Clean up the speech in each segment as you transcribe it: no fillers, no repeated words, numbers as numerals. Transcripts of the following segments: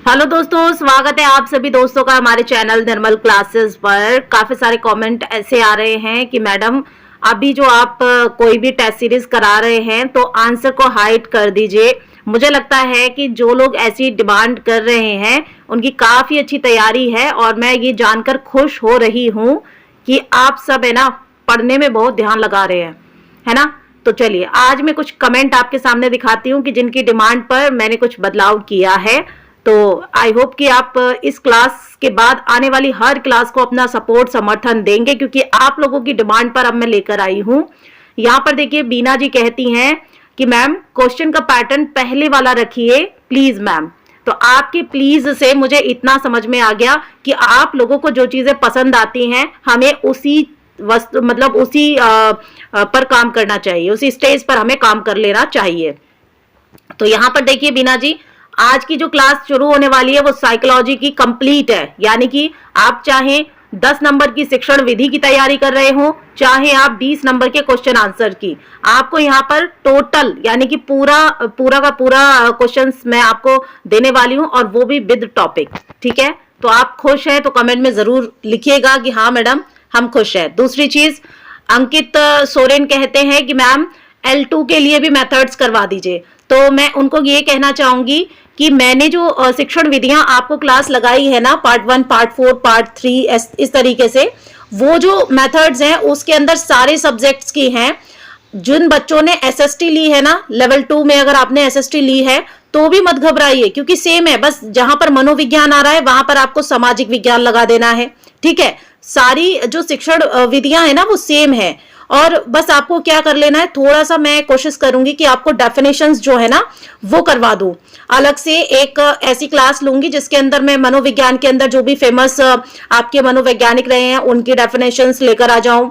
Hello दोस्तों, स्वागत है आप सभी दोस्तों का हमारे चैनल निर्मल क्लासेस पर। काफी सारे कमेंट ऐसे आ रहे हैं कि मैडम अभी जो आप कोई भी टेस्ट सीरीज करा रहे हैं तो आंसर को हाइड कर दीजिए। मुझे लगता है कि जो लोग ऐसी डिमांड कर रहे हैं उनकी काफी अच्छी तैयारी है और मैं ये जानकर खुश हो रही हूँ कि आप सब है ना पढ़ने में बहुत ध्यान लगा रहे हैं, है ना। तो चलिए आज मैं कुछ कमेंट आपके सामने दिखाती हूँ कि जिनकी डिमांड पर मैंने कुछ बदलाव किया है। तो आई होप कि आप इस क्लास के बाद आने वाली हर क्लास को अपना सपोर्ट समर्थन देंगे, क्योंकि आप लोगों की डिमांड पर अब मैं लेकर आई हूं। यहाँ पर देखिए बीना जी कहती हैं कि मैम क्वेश्चन का पैटर्न पहले वाला रखिए प्लीज मैम। तो आपके प्लीज से मुझे इतना समझ में आ गया कि आप लोगों को जो चीजें पसंद आती हैं हमें उसी वस्तु मतलब उसी पर काम करना चाहिए, उसी स्टेज पर हमें काम कर लेना चाहिए। तो यहाँ पर देखिए बीना जी, आज की जो क्लास शुरू होने वाली है वो साइकोलॉजी की कंप्लीट है। यानी कि आप चाहे 10 नंबर की शिक्षण विधि की तैयारी कर रहे हो, चाहे आप 20 नंबर के क्वेश्चन आंसर की, आपको यहाँ पर टोटल यानी कि पूरा का पूरा क्वेश्चंस मैं आपको देने वाली हूँ, और वो भी विद टॉपिक। ठीक है, तो आप खुश हैं तो कमेंट में जरूर लिखिएगा कि हाँ मैडम हम खुश हैं। दूसरी चीज, अंकित सोरेन कहते हैं कि मैम L2 के लिए भी मेथड्स करवा दीजिए। तो मैं उनको ये कहना चाहूंगी कि मैंने जो शिक्षण विधियां आपको क्लास लगाई है ना, पार्ट 1, पार्ट 4, पार्ट 3, इस तरीके से, वो जो मेथड्स हैं उसके अंदर सारे सब्जेक्ट्स की हैं। जिन बच्चों ने SST ली है ना, लेवल 2 में अगर आपने SST ली है तो भी मत घबराइए, क्योंकि सेम है। बस जहां पर मनोविज्ञान आ रहा है वहां पर आपको सामाजिक विज्ञान लगा देना है। ठीक है, सारी जो शिक्षण विधियां है ना वो सेम है, और बस आपको क्या कर लेना है, थोड़ा सा मैं कोशिश करूंगी कि आपको डेफिनेशंस जो है ना वो करवा दूं। अलग से एक ऐसी क्लास लूंगी जिसके अंदर मैं मनोविज्ञान के अंदर जो भी फेमस आपके मनोवैज्ञानिक रहे हैं उनकी डेफिनेशंस लेकर आ जाऊं।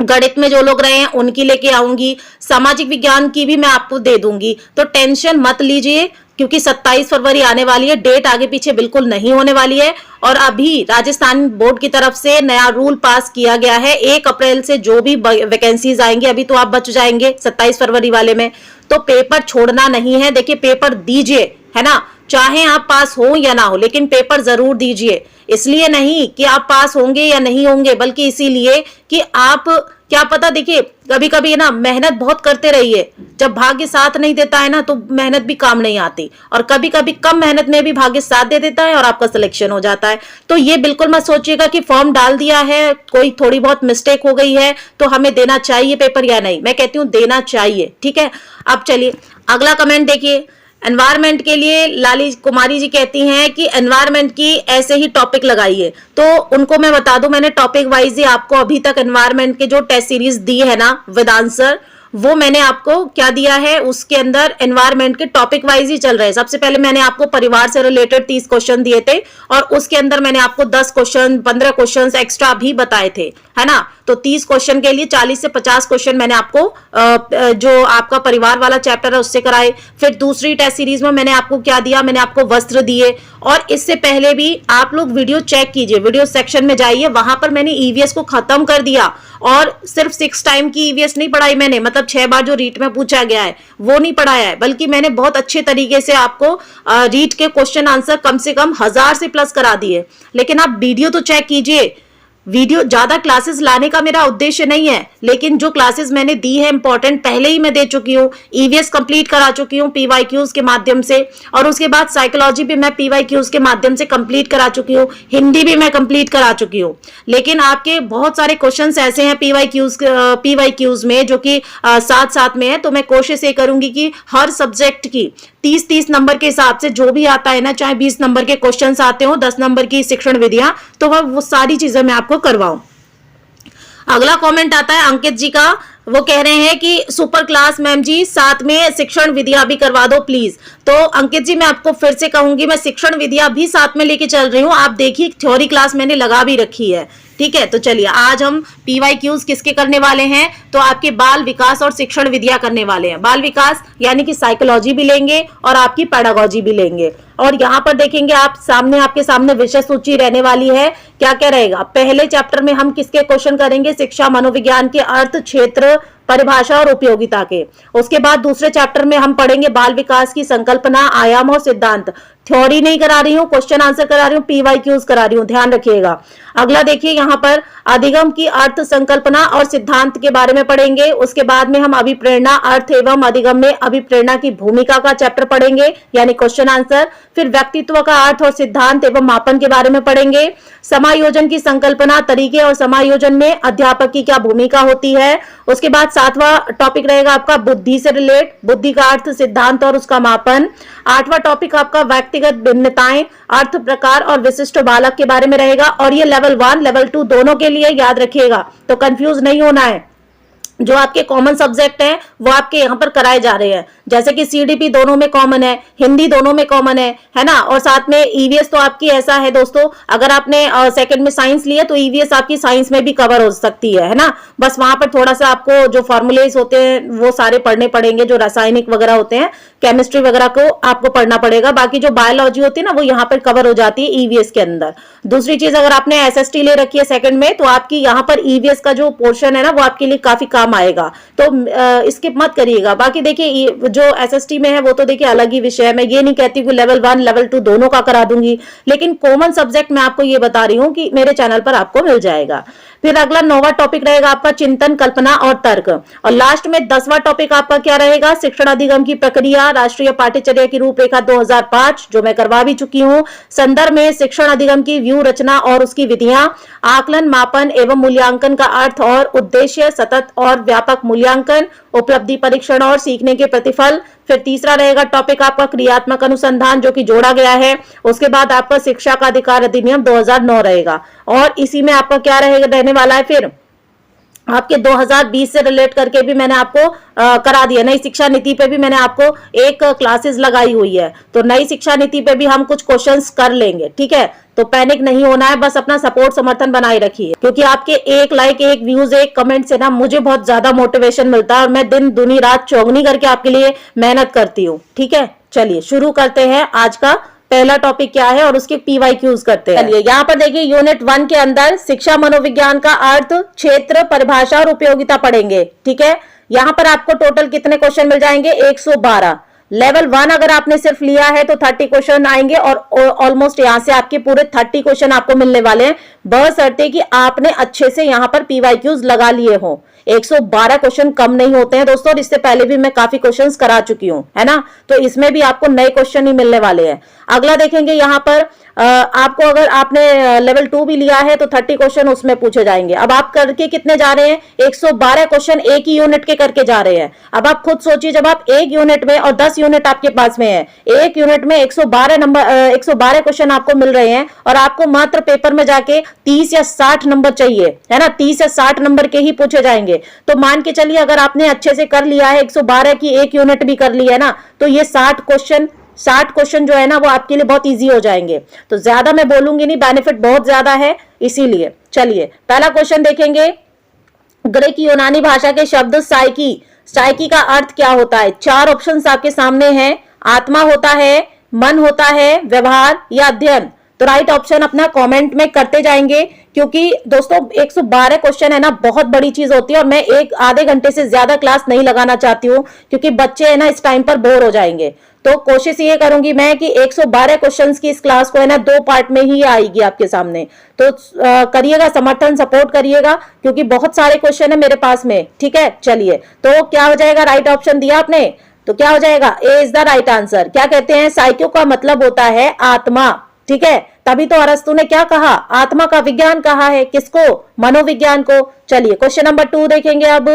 गणित में जो लोग रहे हैं उनकी लेके आऊंगी, सामाजिक विज्ञान की भी मैं आपको दे दूंगी। तो टेंशन मत लीजिए, क्योंकि 27 फरवरी आने वाली है, डेट आगे पीछे बिल्कुल नहीं होने वाली है। और अभी राजस्थान बोर्ड की तरफ से नया रूल पास किया गया है, 1 अप्रैल से जो भी वैकेंसीज आएंगे, अभी तो आप बच जाएंगे 27 फरवरी वाले में, तो पेपर छोड़ना नहीं है। देखिए पेपर दीजिए, है ना, चाहे आप पास हो या ना हो, लेकिन पेपर जरूर दीजिए। इसलिए नहीं कि आप पास होंगे या नहीं होंगे, बल्कि इसीलिए कि आप क्या पता, देखिए कभी कभी ना मेहनत बहुत करते रहिए, जब भाग्य साथ नहीं देता है ना तो मेहनत भी काम नहीं आती, और कभी कभी कम मेहनत में भी भाग्य साथ दे देता है और आपका सिलेक्शन हो जाता है। तो ये बिल्कुल मत सोचिएगा कि फॉर्म डाल दिया है, कोई थोड़ी बहुत मिस्टेक हो गई है तो हमें देना चाहिए पेपर या नहीं। मैं कहती हूँ देना चाहिए। ठीक है, अब चलिए अगला कमेंट देखिए। एनवायरमेंट के लिए लाली कुमारी जी कहती हैं कि एनवायरमेंट की ऐसे ही टॉपिक लगाइए। तो उनको मैं बता दूं, मैंने टॉपिक वाइज ही आपको अभी तक एनवायरमेंट के जो टेस्ट सीरीज दी है ना विद आंसर, वो मैंने आपको क्या दिया है, उसके अंदर एनवायरमेंट के टॉपिक वाइज ही चल रहे हैं। सबसे पहले मैंने आपको परिवार से रिलेटेड 30 क्वेश्चन दिए थे, और उसके अंदर मैंने आपको 10 क्वेश्चन 15 क्वेश्चन एक्स्ट्रा भी बताए थे, है ना। तो 30 क्वेश्चन के लिए 40 से 50 क्वेश्चन मैंने आपको जो आपका परिवार वाला चैप्टर है उससे कराए। फिर दूसरी टेस्ट सीरीज में मैंने आपको क्या दिया, मैंने आपको वस्त्र दिए। और इससे पहले भी आप लोग वीडियो चेक कीजिए, वीडियो सेक्शन में जाइए, वहां पर मैंने ईवीएस को खत्म कर दिया। और सिर्फ 6 टाइम की ईवीएस नहीं पढ़ाई मैंने, मतलब 6 बार जो रीट में पूछा गया है वो नहीं पढ़ाया है, बल्कि मैंने बहुत अच्छे तरीके से आपको रीट के क्वेश्चन आंसर कम से कम 1000 से प्लस करा दिए। लेकिन आप वीडियो तो चेक कीजिए। वीडियो ज्यादा क्लासेस लाने का मेरा उद्देश्य नहीं है, लेकिन जो क्लासेस मैंने दी है इंपॉर्टेंट पहले ही मैं दे चुकी हूँ। ईवीएस कंप्लीट करा चुकी हूँ पीवाईक्यूज के माध्यम से, और उसके बाद साइकोलॉजी भी मैं पीवाईक्यूज के माध्यम से कंप्लीट करा चुकी हूँ, हिंदी भी मैं कंप्लीट करा चुकी हूँ। लेकिन आपके बहुत सारे क्वेश्चंस ऐसे हैं पीवाईक्यूज में जो कि साथ साथ में है, तो मैं कोशिश ये करूंगी कि हर सब्जेक्ट की 30-30 नंबर के हिसाब से जो भी आता है ना, चाहे 20 नंबर के क्वेश्चंस आते हो, 10 नंबर की शिक्षण विधियां, तो वो सारी चीजें मैं आपको करवाऊं। अगला कमेंट आता है अंकित जी का, वो कह रहे हैं कि सुपर क्लास मैम जी साथ में शिक्षण विधियां भी करवा दो प्लीज। तो अंकित जी मैं आपको फिर से कहूंगी, मैं शिक्षण विधियां भी साथ में लेके चल रही हूँ। आप देखिए थ्योरी क्लास मैंने लगा भी रखी है। ठीक है, तो चलिए आज हम पीवाईक्यूज किसके करने वाले हैं, तो आपके बाल विकास और शिक्षण विधियां करने वाले हैं। बाल विकास यानी कि साइकोलॉजी भी लेंगे और आपकी पेडागोजी भी लेंगे। और यहाँ पर देखेंगे आप सामने, आपके सामने विषय सूची रहने वाली है। क्या क्या रहेगा, पहले चैप्टर में हम किसके क्वेश्चन करेंगे, शिक्षा मनोविज्ञान के अर्थ क्षेत्र परिभाषा और उपयोगिता के। उसके बाद दूसरे चैप्टर में हम पढ़ेंगे बाल विकास की संकल्पना, आयाम और सिद्धांत। थ्योरी नहीं करा रही हूँ, क्वेश्चन आंसर करा रही हूँ, पीवाईक्यूज करा रही हूँ, ध्यान रखिएगा। अगला देखिए यहाँ पर अधिगम की अर्थ, संकल्पना और सिद्धांत के बारे में पढ़ेंगे। उसके बाद में हम अभिप्रेरणा, अर्थ एवं अधिगम में अभिप्रेरणा की भूमिका का चैप्टर पढ़ेंगे, यानी क्वेश्चन आंसर। फिर व्यक्तित्व का अर्थ और सिद्धांत एवं मापन के बारे में पढ़ेंगे। समायोजन की संकल्पना, तरीके और समायोजन में अध्यापक की क्या भूमिका होती है। उसके बाद 7वां टॉपिक रहेगा आपका बुद्धि से रिलेट, बुद्धि का अर्थ, सिद्धांत और उसका मापन। 8वां टॉपिक आपका व्यक्तिगत भिन्नताएं, अर्थ, प्रकार और विशिष्ट बालक के बारे में रहेगा। और ये लेवल 1 लेवल 2 दोनों के लिए, याद रखिएगा, तो कंफ्यूज नहीं होना है। जो आपके कॉमन सब्जेक्ट हैं वो आपके यहाँ पर कराए जा रहे हैं, जैसे कि सीडीपी दोनों में कॉमन है, हिंदी दोनों में कॉमन है ना। और साथ में ईवीएस तो आपकी ऐसा है दोस्तों, अगर आपने सेकंड में साइंस लिया तो ईवीएस आपकी साइंस में भी कवर हो सकती है ना। बस वहां पर थोड़ा सा आपको जो फॉर्मूलेज होते हैं वो सारे पढ़ने पड़ेंगे, जो रासायनिक वगैरह होते हैं, केमिस्ट्री वगैरह को आपको पढ़ना पड़ेगा। बाकी जो बायोलॉजी होती है ना वो यहाँ पर कवर हो जाती है ईवीएस के अंदर। दूसरी चीज, अगर आपने एसएसटी ले रखी है सेकंड में तो आपकी यहाँ पर ईवीएस का जो पोर्शन है ना वो आपके लिए काफी काम आएगा, तो स्किप मत करिएगा। बाकी देखिए जो एसएसटी में है वो तो देखिए अलग ही विषय है, मैं ये नहीं कहती कि लेवल 1 लेवल 2 दोनों का करा दूंगी, लेकिन कॉमन सब्जेक्ट मैं आपको ये बता रही हूँ कि मेरे चैनल पर आपको मिल जाएगा। फिर अगला 9वां टॉपिक रहेगा आपका चिंतन, कल्पना और तर्क। और लास्ट में 10वां टॉपिक आपका क्या रहेगा, शिक्षण अधिगम की प्रक्रिया, राष्ट्रीय पाठ्यचर्या की रूपरेखा 2005, जो मैं करवा भी चुकी हूँ। संदर्भ में शिक्षण अधिगम की व्यू रचना और उसकी विधियां, आकलन, मापन एवं मूल्यांकन का अर्थ और उद्देश्य, सतत और व्यापक मूल्यांकन, उपलब्धि परीक्षण और सीखने के प्रतिफल। फिर तीसरा रहेगा टॉपिक आपका क्रियात्मक अनुसंधान, जो कि जोड़ा गया है। उसके बाद आपका शिक्षा का अधिकार अधिनियम 2009 रहेगा, और इसी में आपका क्या रहेगा, रहने वाला है फिर आपके 2020 से रिलेट करके भी मैंने आपको करा दिया। नई शिक्षा नीति पे भी मैंने आपको एक क्लासेस लगाई हुई है, तो नई शिक्षा नीति पे भी हम कुछ क्वेश्चंस कर लेंगे, ठीक है। तो पैनिक नहीं होना है, बस अपना सपोर्ट समर्थन बनाए रखिए, क्योंकि आपके एक लाइक, एक व्यूज, एक कमेंट से ना मुझे बहुत ज्यादा मोटिवेशन मिलता है, और मैं दिन दुनी रात चौगनी करके आपके लिए मेहनत करती हूँ, ठीक है। चलिए शुरू करते हैं, आज का पहला टॉपिक क्या है और उसके पीवाईक्यूज करते हैं। चलिए यहाँ पर देखिए यूनिट 1 के अंदर शिक्षा मनोविज्ञान का अर्थ, क्षेत्र, परिभाषा और उपयोगिता पढ़ेंगे, ठीक है। यहाँ पर आपको टोटल कितने क्वेश्चन मिल जाएंगे, 112। लेवल 1 अगर आपने सिर्फ लिया है तो 30 क्वेश्चन आएंगे, और ऑलमोस्ट यहाँ से आपके पूरे 30 क्वेश्चन आपको मिलने वाले हैं, बशर्ते कि आपने अच्छे से यहाँ पर पीवाईक्यूज लगा लिए हो। 112 क्वेश्चन कम नहीं होते हैं दोस्तों, और इससे पहले भी मैं काफी क्वेश्चंस करा चुकी हूँ, है ना। तो इसमें भी आपको नए क्वेश्चन ही मिलने वाले हैं। अगला देखेंगे यहाँ पर आपको, अगर आपने लेवल 2 भी लिया है तो 30 क्वेश्चन उसमें पूछे जाएंगे। अब आप करके कितने जा रहे हैं, 112 क्वेश्चन एक ही यूनिट के करके जा रहे हैं। अब आप खुद सोचिए, जब आप एक यूनिट में, और 10 यूनिट आपके पास में है, एक यूनिट में 112 क्वेश्चन आपको मिल रहे हैं, और आपको मात्र पेपर में जाके 30 या 60 नंबर चाहिए, है ना। 30 या 60 नंबर के ही पूछे जाएंगे। तो मान के चलिए अगर आपने अच्छे से कर लिया है, 112 की एक यूनिट भी कर लिया है ना, तो ये 60 क्वेश्चन जो है ना वो आपके लिए बहुत इजी हो जाएंगे। तो ज्यादा मैं बोलूंगी नहीं, बेनिफिट बहुत ज्यादा है इसीलिए। चलिए पहला क्वेश्चन देखेंगे, ग्रीक यूनानी भाषा के शब्द साइकी का अर्थ क्या होता है। 4 ऑप्शंस आपके सामने हैं, आत्मा होता है, मन होता है, व्यवहार या अध्ययन। तो राइट ऑप्शन अपना कमेंट में करते जाएंगे, क्योंकि दोस्तों 112 क्वेश्चन है ना, बहुत बड़ी चीज होती है, और मैं एक आधे घंटे से ज्यादा क्लास नहीं लगाना चाहती हूँ, क्योंकि बच्चे है ना इस टाइम पर बोर हो जाएंगे। तो कोशिश ये करूंगी मैं कि 112 क्वेश्चंस की इस क्लास को है ना 2 पार्ट में ही आएगी आपके सामने। तो करिएगा समर्थन, सपोर्ट करिएगा, क्योंकि बहुत सारे क्वेश्चन है मेरे पास में, ठीक है। चलिए तो क्या हो जाएगा, राइट ऑप्शन दिया आपने, तो क्या हो जाएगा, ए इज द राइट आंसर। क्या कहते हैं, साइको का मतलब होता है आत्मा, ठीक है। तभी तो अरस्तु ने क्या कहा, आत्मा का विज्ञान कहा है, किसको, मनोविज्ञान को। चलिए क्वेश्चन नंबर 2 देखेंगे। अब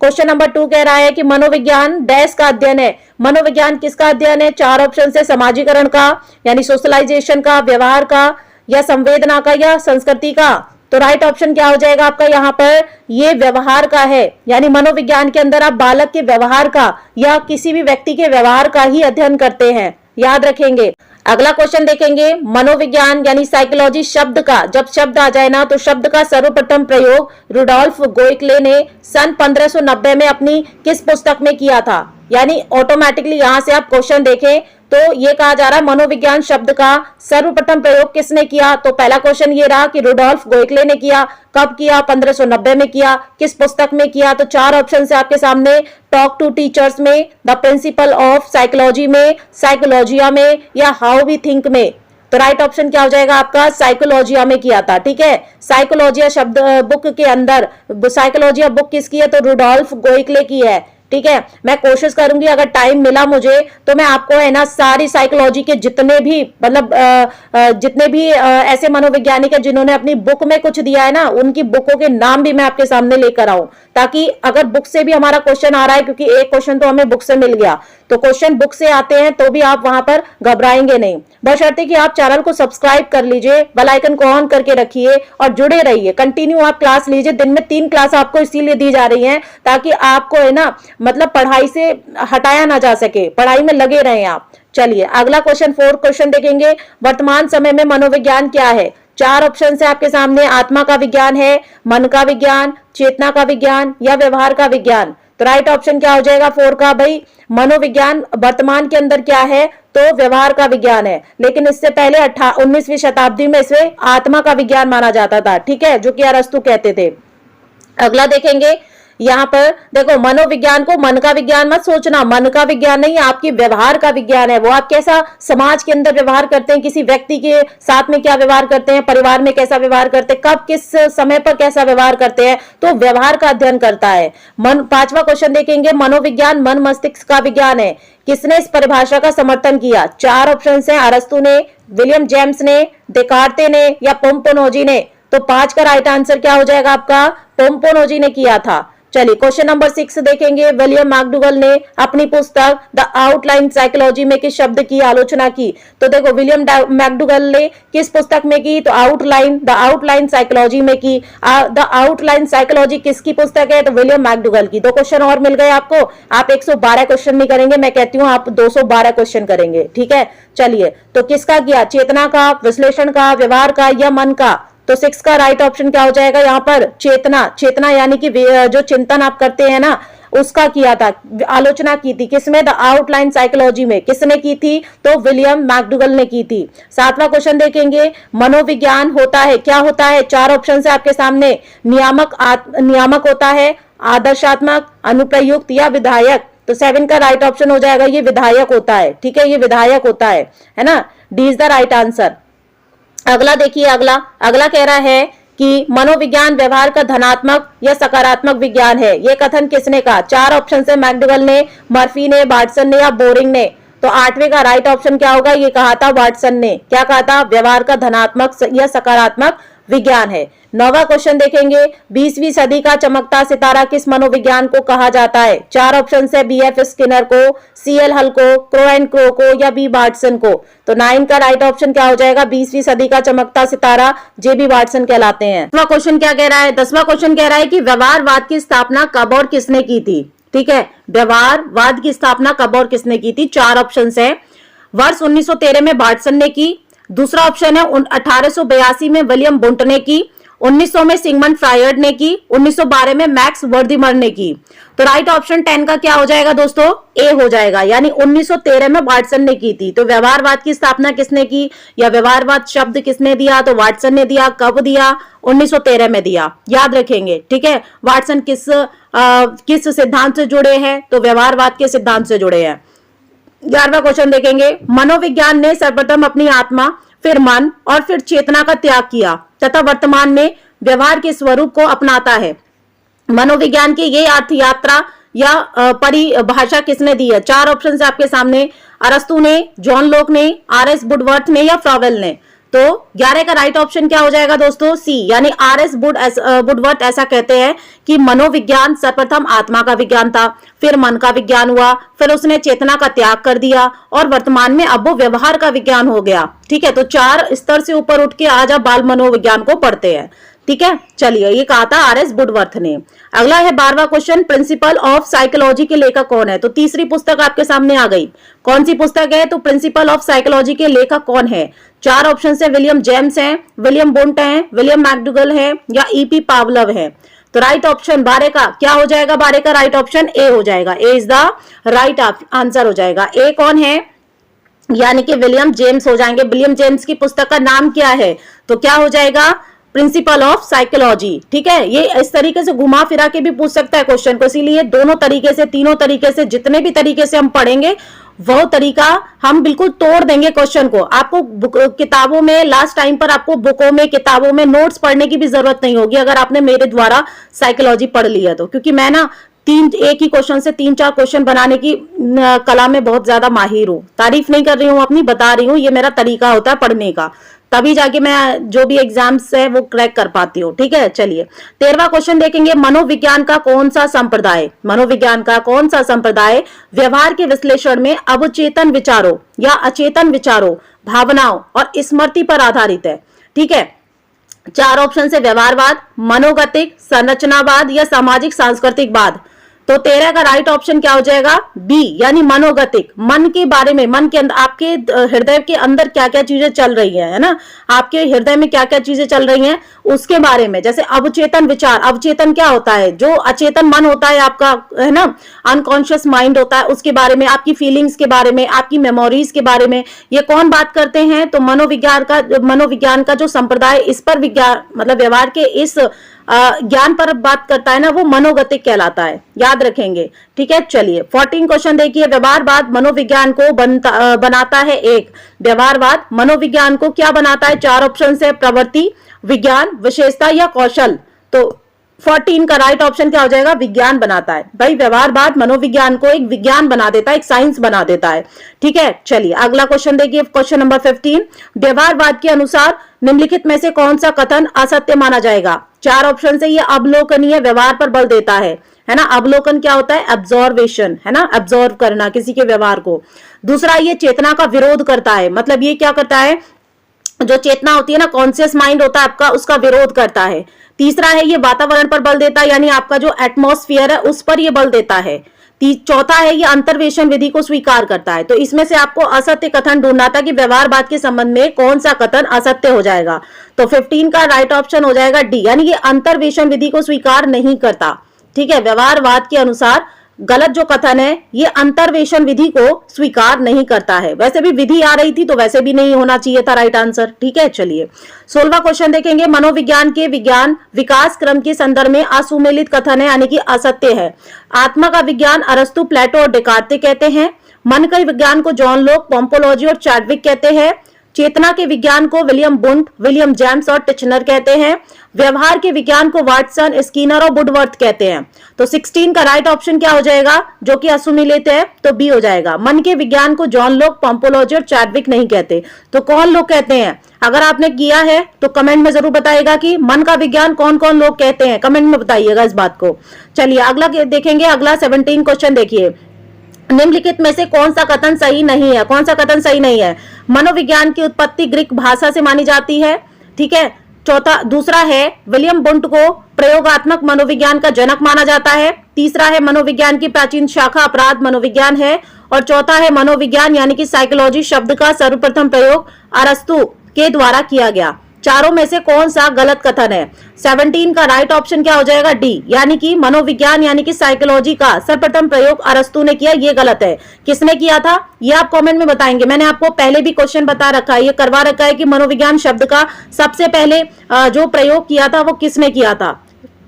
क्वेश्चन नंबर 2 कह रहा है कि मनोविज्ञान डैश का अध्ययन है। मनोविज्ञान किसका अध्ययन है, 4 ऑप्शन है, समाजीकरण का यानी सोशलाइजेशन का, व्यवहार का या संवेदना का या संस्कृति का। तो राइट ऑप्शन क्या हो जाएगा आपका यहाँ पर, ये व्यवहार का है, यानी मनोविज्ञान के अंदर आप बालक के व्यवहार का या किसी भी व्यक्ति के व्यवहार का ही अध्ययन करते हैं, याद रखेंगे। अगला क्वेश्चन देखेंगे, मनोविज्ञान यानी साइकोलॉजी शब्द का, जब शब्द आ जाए ना तो शब्द का सर्वप्रथम प्रयोग रुडोल्फ गोइकले ने सन 1590 में अपनी किस पुस्तक में किया था। यानी ऑटोमेटिकली यहां से आप क्वेश्चन देखें, तो ये कहा जा रहा है मनोविज्ञान शब्द का सर्वप्रथम प्रयोग किसने किया? तो पहला क्वेश्चन ये रहा कि रुडोल्फ गोइकले ने किया। कब किया? 1590 में किया। किस पुस्तक में किया? तो चार ऑप्शन है आपके सामने, टॉक टू टीचर्स में, द प्रिंसिपल ऑफ साइकोलॉजी में, साइकोलॉजिया में, या हाउ वी थिंक में। तो राइट ऑप्शन क्या हो जाएगा आपका? साइकोलॉजिया में किया था। ठीक है, साइकोलॉजिया शब्द बुक के अंदर, साइकोलॉजिया बुक किसकी है? तो रुडोल्फ गोइकले की है। ठीक है, मैं कोशिश करूंगी अगर टाइम मिला मुझे तो मैं आपको है ना सारी साइकोलॉजी के जितने भी मतलब जितने भी ऐसे मनोवैज्ञानिक है जिन्होंने अपनी बुक में कुछ दिया है ना, उनकी बुकों के नाम भी मैं आपके सामने लेकर आऊं, ताकि अगर बुक से भी हमारा क्वेश्चन आ रहा है, क्योंकि एक क्वेश्चन तो हमें बुक से मिल गया, तो क्वेश्चन बुक से आते हैं तो भी आप वहां पर घबराएंगे नहीं। बशर्ते कि आप चैनल को सब्सक्राइब कर लीजिए, बेल आइकन को ऑन करके रखिए और जुड़े रहिए। कंटिन्यू आप क्लास लीजिए, दिन में 3 क्लास आपको इसीलिए दी जा रही हैं ताकि आपको है ना मतलब पढ़ाई से हटाया ना जा सके, पढ़ाई में लगे रहें आप। चलिए अगला क्वेश्चन 4 क्वेश्चन देखेंगे। वर्तमान समय में मनोविज्ञान क्या है? चार ऑप्शन है आपके सामने, आत्मा का विज्ञान है, मन का विज्ञान, चेतना का विज्ञान, या व्यवहार का विज्ञान। तो राइट ऑप्शन क्या हो जाएगा 4 का? भाई मनोविज्ञान वर्तमान के अंदर क्या है? तो व्यवहार का विज्ञान है, लेकिन इससे पहले 19वीं शताब्दी में इसे आत्मा का विज्ञान माना जाता था। ठीक है, जो कि अरस्तु कहते थे। अगला देखेंगे, यहाँ पर देखो मनोविज्ञान को मन का विज्ञान मत सोचना, मन का विज्ञान नहीं, आपकी व्यवहार का विज्ञान है। वो आप कैसा समाज के अंदर व्यवहार करते हैं, किसी व्यक्ति के साथ में क्या व्यवहार करते हैं, परिवार में कैसा व्यवहार करते हैं, कब किस समय पर कैसा व्यवहार करते हैं, तो व्यवहार का अध्ययन करता है मन। 5वां क्वेश्चन देखेंगे, मनोविज्ञान मन मस्तिष्क का विज्ञान है। किसने इस परिभाषा का समर्थन किया? चार ऑप्शन है, अरस्तु ने, विलियम जेम्स ने, देकार्ते ने, या पोम्पोनोजी ने। तो 5 का राइट आंसर क्या हो जाएगा आपका? पोम्पोनोजी ने किया था। चलिए क्वेश्चन नंबर 6 देखेंगे। विलियम मैकडूगल ने अपनी पुस्तक द आउटलाइन साइकोलॉजी में किस शब्द की आलोचना की? तो देखो विलियम मैकडूगल ने किस पुस्तक में की? तो द आउटलाइन साइकोलॉजी में की। द आउटलाइन साइकोलॉजी किसकी पुस्तक है? तो विलियम मैकडूगल की। 2 क्वेश्चन और मिल गए आपको। आप 112 क्वेश्चन नहीं करेंगे, मैं कहती हूँ आप 212 क्वेश्चन करेंगे। ठीक है, चलिए तो किसका किया? चेतना का, विश्लेषण का, व्यवहार का, या मन का? तो 6 का राइट ऑप्शन क्या हो जाएगा यहाँ पर? चेतना। चेतना यानी कि जो चिंतन आप करते हैं ना उसका किया था, आलोचना की थी। किसमें? द आउटलाइन साइकोलॉजी में। किसने की थी? तो विलियम मैकडूगल ने की थी। 7वां क्वेश्चन देखेंगे, मनोविज्ञान होता है क्या? होता है चार ऑप्शन है आपके सामने, नियामक होता है, आदर्शात्मक, अनुप्रयुक्त, या विधायक। तो 7 का राइट ऑप्शन हो जाएगा ये विधायक होता है। ठीक है, ये विधायक होता है ना, D is the right answer. अगला देखिए, अगला कह रहा है कि मनोविज्ञान व्यवहार का धनात्मक या सकारात्मक विज्ञान है। यह कथन किसने कहा? चार ऑप्शन है, मैकडूगल ने, मर्फी ने, वाटसन ने, या बोरिंग ने। तो 8वें का राइट ऑप्शन क्या होगा? ये कहा था वाटसन ने। क्या कहा था? व्यवहार का धनात्मक या सकारात्मक विज्ञान है। 9वां क्वेश्चन देखेंगे, 20वीं सदी का चमकता सितारा किस मनोविज्ञान को कहा जाता है? चार ऑप्शन है, B.F. स्किनर को, C.L. हल को, क्रो एंड क्रो को, या बी वाटसन को। तो 9 का राइट ऑप्शन क्या हो जाएगा? 20वीं सदी का चमकता सितारा J.B. वाटसन कहलाते हैं। 10वां क्वेश्चन क्या कह रहा है? 10वां क्वेश्चन कह रहा है कि व्यवहारवाद की स्थापना कब और किसने की थी? ठीक है, व्यवहारवाद की स्थापना कब और किसने की थी? चार ऑप्शन है, वर्ष 1913 में वाटसन ने की। दूसरा ऑप्शन है 1882 में विलियम बुंट ने की। 1900 में सिगमंड फ्रायड ने की। 1912 में मैक्स वर्दिमर ने की। तो राइट ऑप्शन 10 का क्या हो जाएगा दोस्तों? ए हो जाएगा, यानी 1913 में वाटसन ने की थी। तो व्यवहारवाद की स्थापना किसने की, या व्यवहारवाद शब्द किसने दिया? तो वाटसन ने दिया। कब दिया? 1913 में दिया, याद रखेंगे। ठीक है, वाटसन किस सिद्धांत से जुड़े हैं? तो व्यवहारवाद के सिद्धांत से जुड़े हैं। 11वां क्वेश्चन देखेंगे, मनोविज्ञान ने सर्वप्रथम अपनी आत्मा, फिर मन और फिर चेतना का त्याग किया तथा वर्तमान में व्यवहार के स्वरूप को अपनाता है। मनोविज्ञान की ये अर्थ यात्रा या परिभाषा किसने दी है? चार ऑप्शन है आपके सामने, अरस्तु ने, जॉन लोक ने, R.S. वुडवर्थ ने, या फ्रॉवेल ने। तो 11 का राइट ऑप्शन क्या हो जाएगा दोस्तों? सी, यानी R.S. वुडवर्थ ऐसा कहते हैं कि मनोविज्ञान सर्वप्रथम आत्मा का विज्ञान था, फिर मन का विज्ञान हुआ, फिर उसने चेतना का त्याग कर दिया और वर्तमान में अब वो व्यवहार का विज्ञान हो गया। ठीक है, तो 4 स्तर से ऊपर उठ के आज आप बाल मनोविज्ञान को पढ़ते हैं। ठीक है, चलिए ये कहा था R.S. वुडवर्थ ने। अगला है 12वां क्वेश्चन, प्रिंसिपल ऑफ साइकोलॉजी के लेखक कौन है? तो तीसरी पुस्तक आपके सामने आ गई। कौन सी पुस्तक है? तो प्रिंसिपल ऑफ साइकोलॉजी के लेखक कौन है? चार ऑप्शन है, विलियम जेम्स हैं, विलियम बुंट हैं, विलियम मैकडूगल है, या E.P. पावलव है। तो राइट ऑप्शन 12 का क्या हो जाएगा? 12 का राइट ऑप्शन ए हो जाएगा। ए इज द राइट आंसर हो जाएगा। ए कौन है? यानी कि विलियम जेम्स हो जाएंगे। विलियम जेम्स की पुस्तक का नाम क्या है? तो क्या हो जाएगा? Principle of psychology. ठीक है, ये इस तरीके से घुमा फिरा के भी पूछ सकता है क्वेश्चन को, इसीलिए दोनों तरीके से, तीनों तरीके से, जितने भी तरीके से हम पढ़ेंगे वो तरीका हम बिल्कुल तोड़ देंगे क्वेश्चन को। आपको किताबों में, लास्ट टाइम पर आपको बुकों में, किताबों में नोट्स पढ़ने की भी जरूरत नहीं होगी अगर आपने मेरे द्वारा साइकोलॉजी पढ़ लिया तो, क्योंकि मैं ना एक ही क्वेश्चन से 3-4 क्वेश्चन बनाने की कला में बहुत ज्यादा माहिर हूं। तारीफ नहीं कर रही हूं अपनी, बता रही हूं, ये मेरा तरीका होता है पढ़ने का, तभी जाके मैं जो भी एग्जाम्स है वो क्रैक कर पाती हूँ। ठीक है, चलिए 13वां क्वेश्चन देखेंगे। मनोविज्ञान का कौन सा संप्रदाय, मनोविज्ञान का कौन सा संप्रदाय व्यवहार के विश्लेषण में अवचेतन विचारों या अचेतन विचारों, भावनाओं और स्मृति पर आधारित है? ठीक है, 4 ऑप्शन से व्यवहारवाद, मनोगतिक, संरचनावाद या सामाजिक सांस्कृतिकवाद। तो 13 का राइट ऑप्शन क्या हो जाएगा? बी, यानी मनोगतिक। मन के बारे में, मन के अंदर, आपके हृदय के अंदर क्या क्या चीजें चल रही है ना, आपके हृदय में क्या क्या चीजें चल रही हैं उसके बारे में। जैसे अवचेतन विचार, अवचेतन क्या होता है? जो अचेतन मन होता है आपका, है ना, अनकॉन्शियस माइंड होता है, उसके बारे में, आपकी फीलिंग्स के बारे में, आपकी मेमोरीज के बारे में, ये कौन बात करते हैं? तो मनोविज्ञान का जो संप्रदाय इस पर विज्ञान, मतलब व्यवहार के इस ज्ञान पर बात करता है ना, वो मनोगतिक कहलाता है, याद रखेंगे। ठीक है, चलिए 14 क्वेश्चन देखिए। व्यवहारवाद मनोविज्ञान को बनाता है एक, व्यवहारवाद मनोविज्ञान को क्या बनाता है? 4 ऑप्शन है, प्रवृत्ति, विज्ञान, विशेषता या कौशल। तो 14 का राइट ऑप्शन क्या हो जाएगा? विज्ञान बनाता है। भाई व्यवहारवाद मनोविज्ञान को एक विज्ञान बना देता है, एक साइंस बना देता है। ठीक है, चलिए अगला क्वेश्चन देखिए, क्वेश्चन नंबर 15। व्यवहारवाद के अनुसार निम्नलिखित में से कौन सा कथन असत्य माना जाएगा? 4 ऑप्शन से, ये अवलोकनीय व्यवहार पर बल देता है ना। अवलोकन क्या होता है? ऑब्जर्वेशन, है ना, ऑब्जर्व करना किसी के व्यवहार को। दूसरा, ये चेतना का विरोध करता है, मतलब ये क्या करता है? जो चेतना होती है ना, कॉन्शियस माइंड होता है आपका, उसका विरोध करता है। तीसरा है, ये वातावरण पर बल देता है, यानी आपका जो एटमॉस्फेयर है उस पर ये बल देता है। चौथा है, ये अंतर्वेशन विधि को स्वीकार करता है। तो इसमें से आपको असत्य कथन ढूंढना था कि व्यवहारवाद के संबंध में कौन सा कथन असत्य हो जाएगा। तो 15 का राइट ऑप्शन हो जाएगा डी, यानी कि अंतर्वेशन विधि को स्वीकार नहीं करता। ठीक है, व्यवहारवाद के अनुसार गलत जो कथन है ये अंतर्वेशन विधि को स्वीकार नहीं करता है। वैसे भी विधि आ रही थी तो वैसे भी नहीं होना चाहिए था राइट आंसर। ठीक है, चलिए 16वां क्वेश्चन देखेंगे। मनोविज्ञान के विज्ञान विकास क्रम के संदर्भ में असुमेलित कथन है, यानी कि असत्य है। आत्मा का विज्ञान अरस्तु, प्लेटो और डेकार्ते कहते हैं। मन के विज्ञान को जॉन लोक, पोम्पोलॉजी और चैडविक कहते हैं। चेतना के विज्ञान को विलियम बुंट, विलियम जेम्स और टिचनर कहते हैं। व्यवहार के विज्ञान को वाटसन, स्किनर और वुडवर्थ कहते हैं। तो 16 का राइट ऑप्शन क्या हो जाएगा, जो कि असुमेलित है? तो बी हो जाएगा। मन के विज्ञान को जॉन लोक, पोम्पोलॉजी और चैडविक नहीं कहते। तो कौन लोग कहते हैं? अगर आपने किया है तो कमेंट में जरूर बताइएगा कि मन का विज्ञान कौन कौन लोग कहते हैं, कमेंट में बताइएगा इस बात को। चलिए अगला देखेंगे, अगला 17 क्वेश्चन देखिए। निम्नलिखित में से कौन सा कथन सही नहीं है? कौन सा कथन सही नहीं है? मनोविज्ञान की उत्पत्ति ग्रीक भाषा से मानी जाती है। ठीक है, दूसरा है विलियम बुंट को प्रयोगात्मक मनोविज्ञान का जनक माना जाता है। तीसरा है मनोविज्ञान की प्राचीन शाखा अपराध मनोविज्ञान है। और चौथा है मनोविज्ञान यानी कि साइकोलॉजी शब्द का सर्वप्रथम प्रयोग अरस्तु के द्वारा किया गया। चारों में से कौन सा गलत कथन है? 17 का राइट ऑप्शन क्या हो जाएगा? डी, यानी कि मनोविज्ञान यानी कि साइकोलॉजी का सर्वप्रथम प्रयोग अरस्तु ने किया, ये गलत है। किसने किया था ये आप कमेंट में बताएंगे। मैंने आपको पहले भी क्वेश्चन बता रखा है, ये करवा रखा है कि मनोविज्ञान शब्द का सबसे पहले जो प्रयोग किया था वो किसने किया था।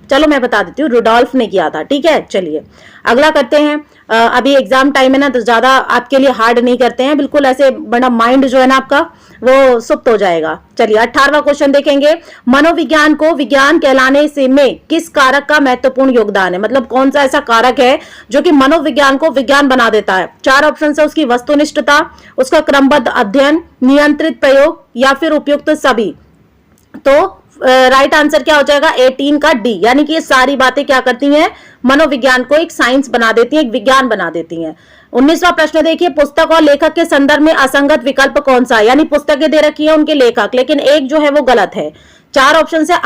चलो मैं बता देती हूँ, रुडोल्फ ने किया था। ठीक है, चलिए अगला करते हैं। अभी एग्जाम टाइम है ना, तो ज्यादा आपके लिए हार्ड नहीं करते हैं, बिल्कुल ऐसे बड़ा माइंड जो है ना आपका वो सुप्त हो जाएगा। चलिए 18वां क्वेश्चन देखेंगे। मनोविज्ञान को विज्ञान कहलाने से में किस कारक का महत्वपूर्ण योगदान है? मतलब कौन सा ऐसा कारक है जो कि मनोविज्ञान को विज्ञान बना देता है? 4 ऑप्शन है, उसकी वस्तुनिष्ठता, उसका क्रमबद्ध अध्ययन, नियंत्रित प्रयोग या फिर उपयुक्त सभी। तो राइट आंसर क्या हो जाएगा? 18 का डी, यानी कि ये सारी बातें क्या करती हैं? मनोविज्ञान को एक साइंस बना देती हैं, एक विज्ञान बना देती हैं। 19वां प्रश्न देखिए। पुस्तक और लेखक के संदर्भ में असंगत विकल्प कौन सा है? यानी पुस्तकें दे रखी है उनके लेखक, लेकिन एक जो है वो गलत है। 4 ऑप्शन है।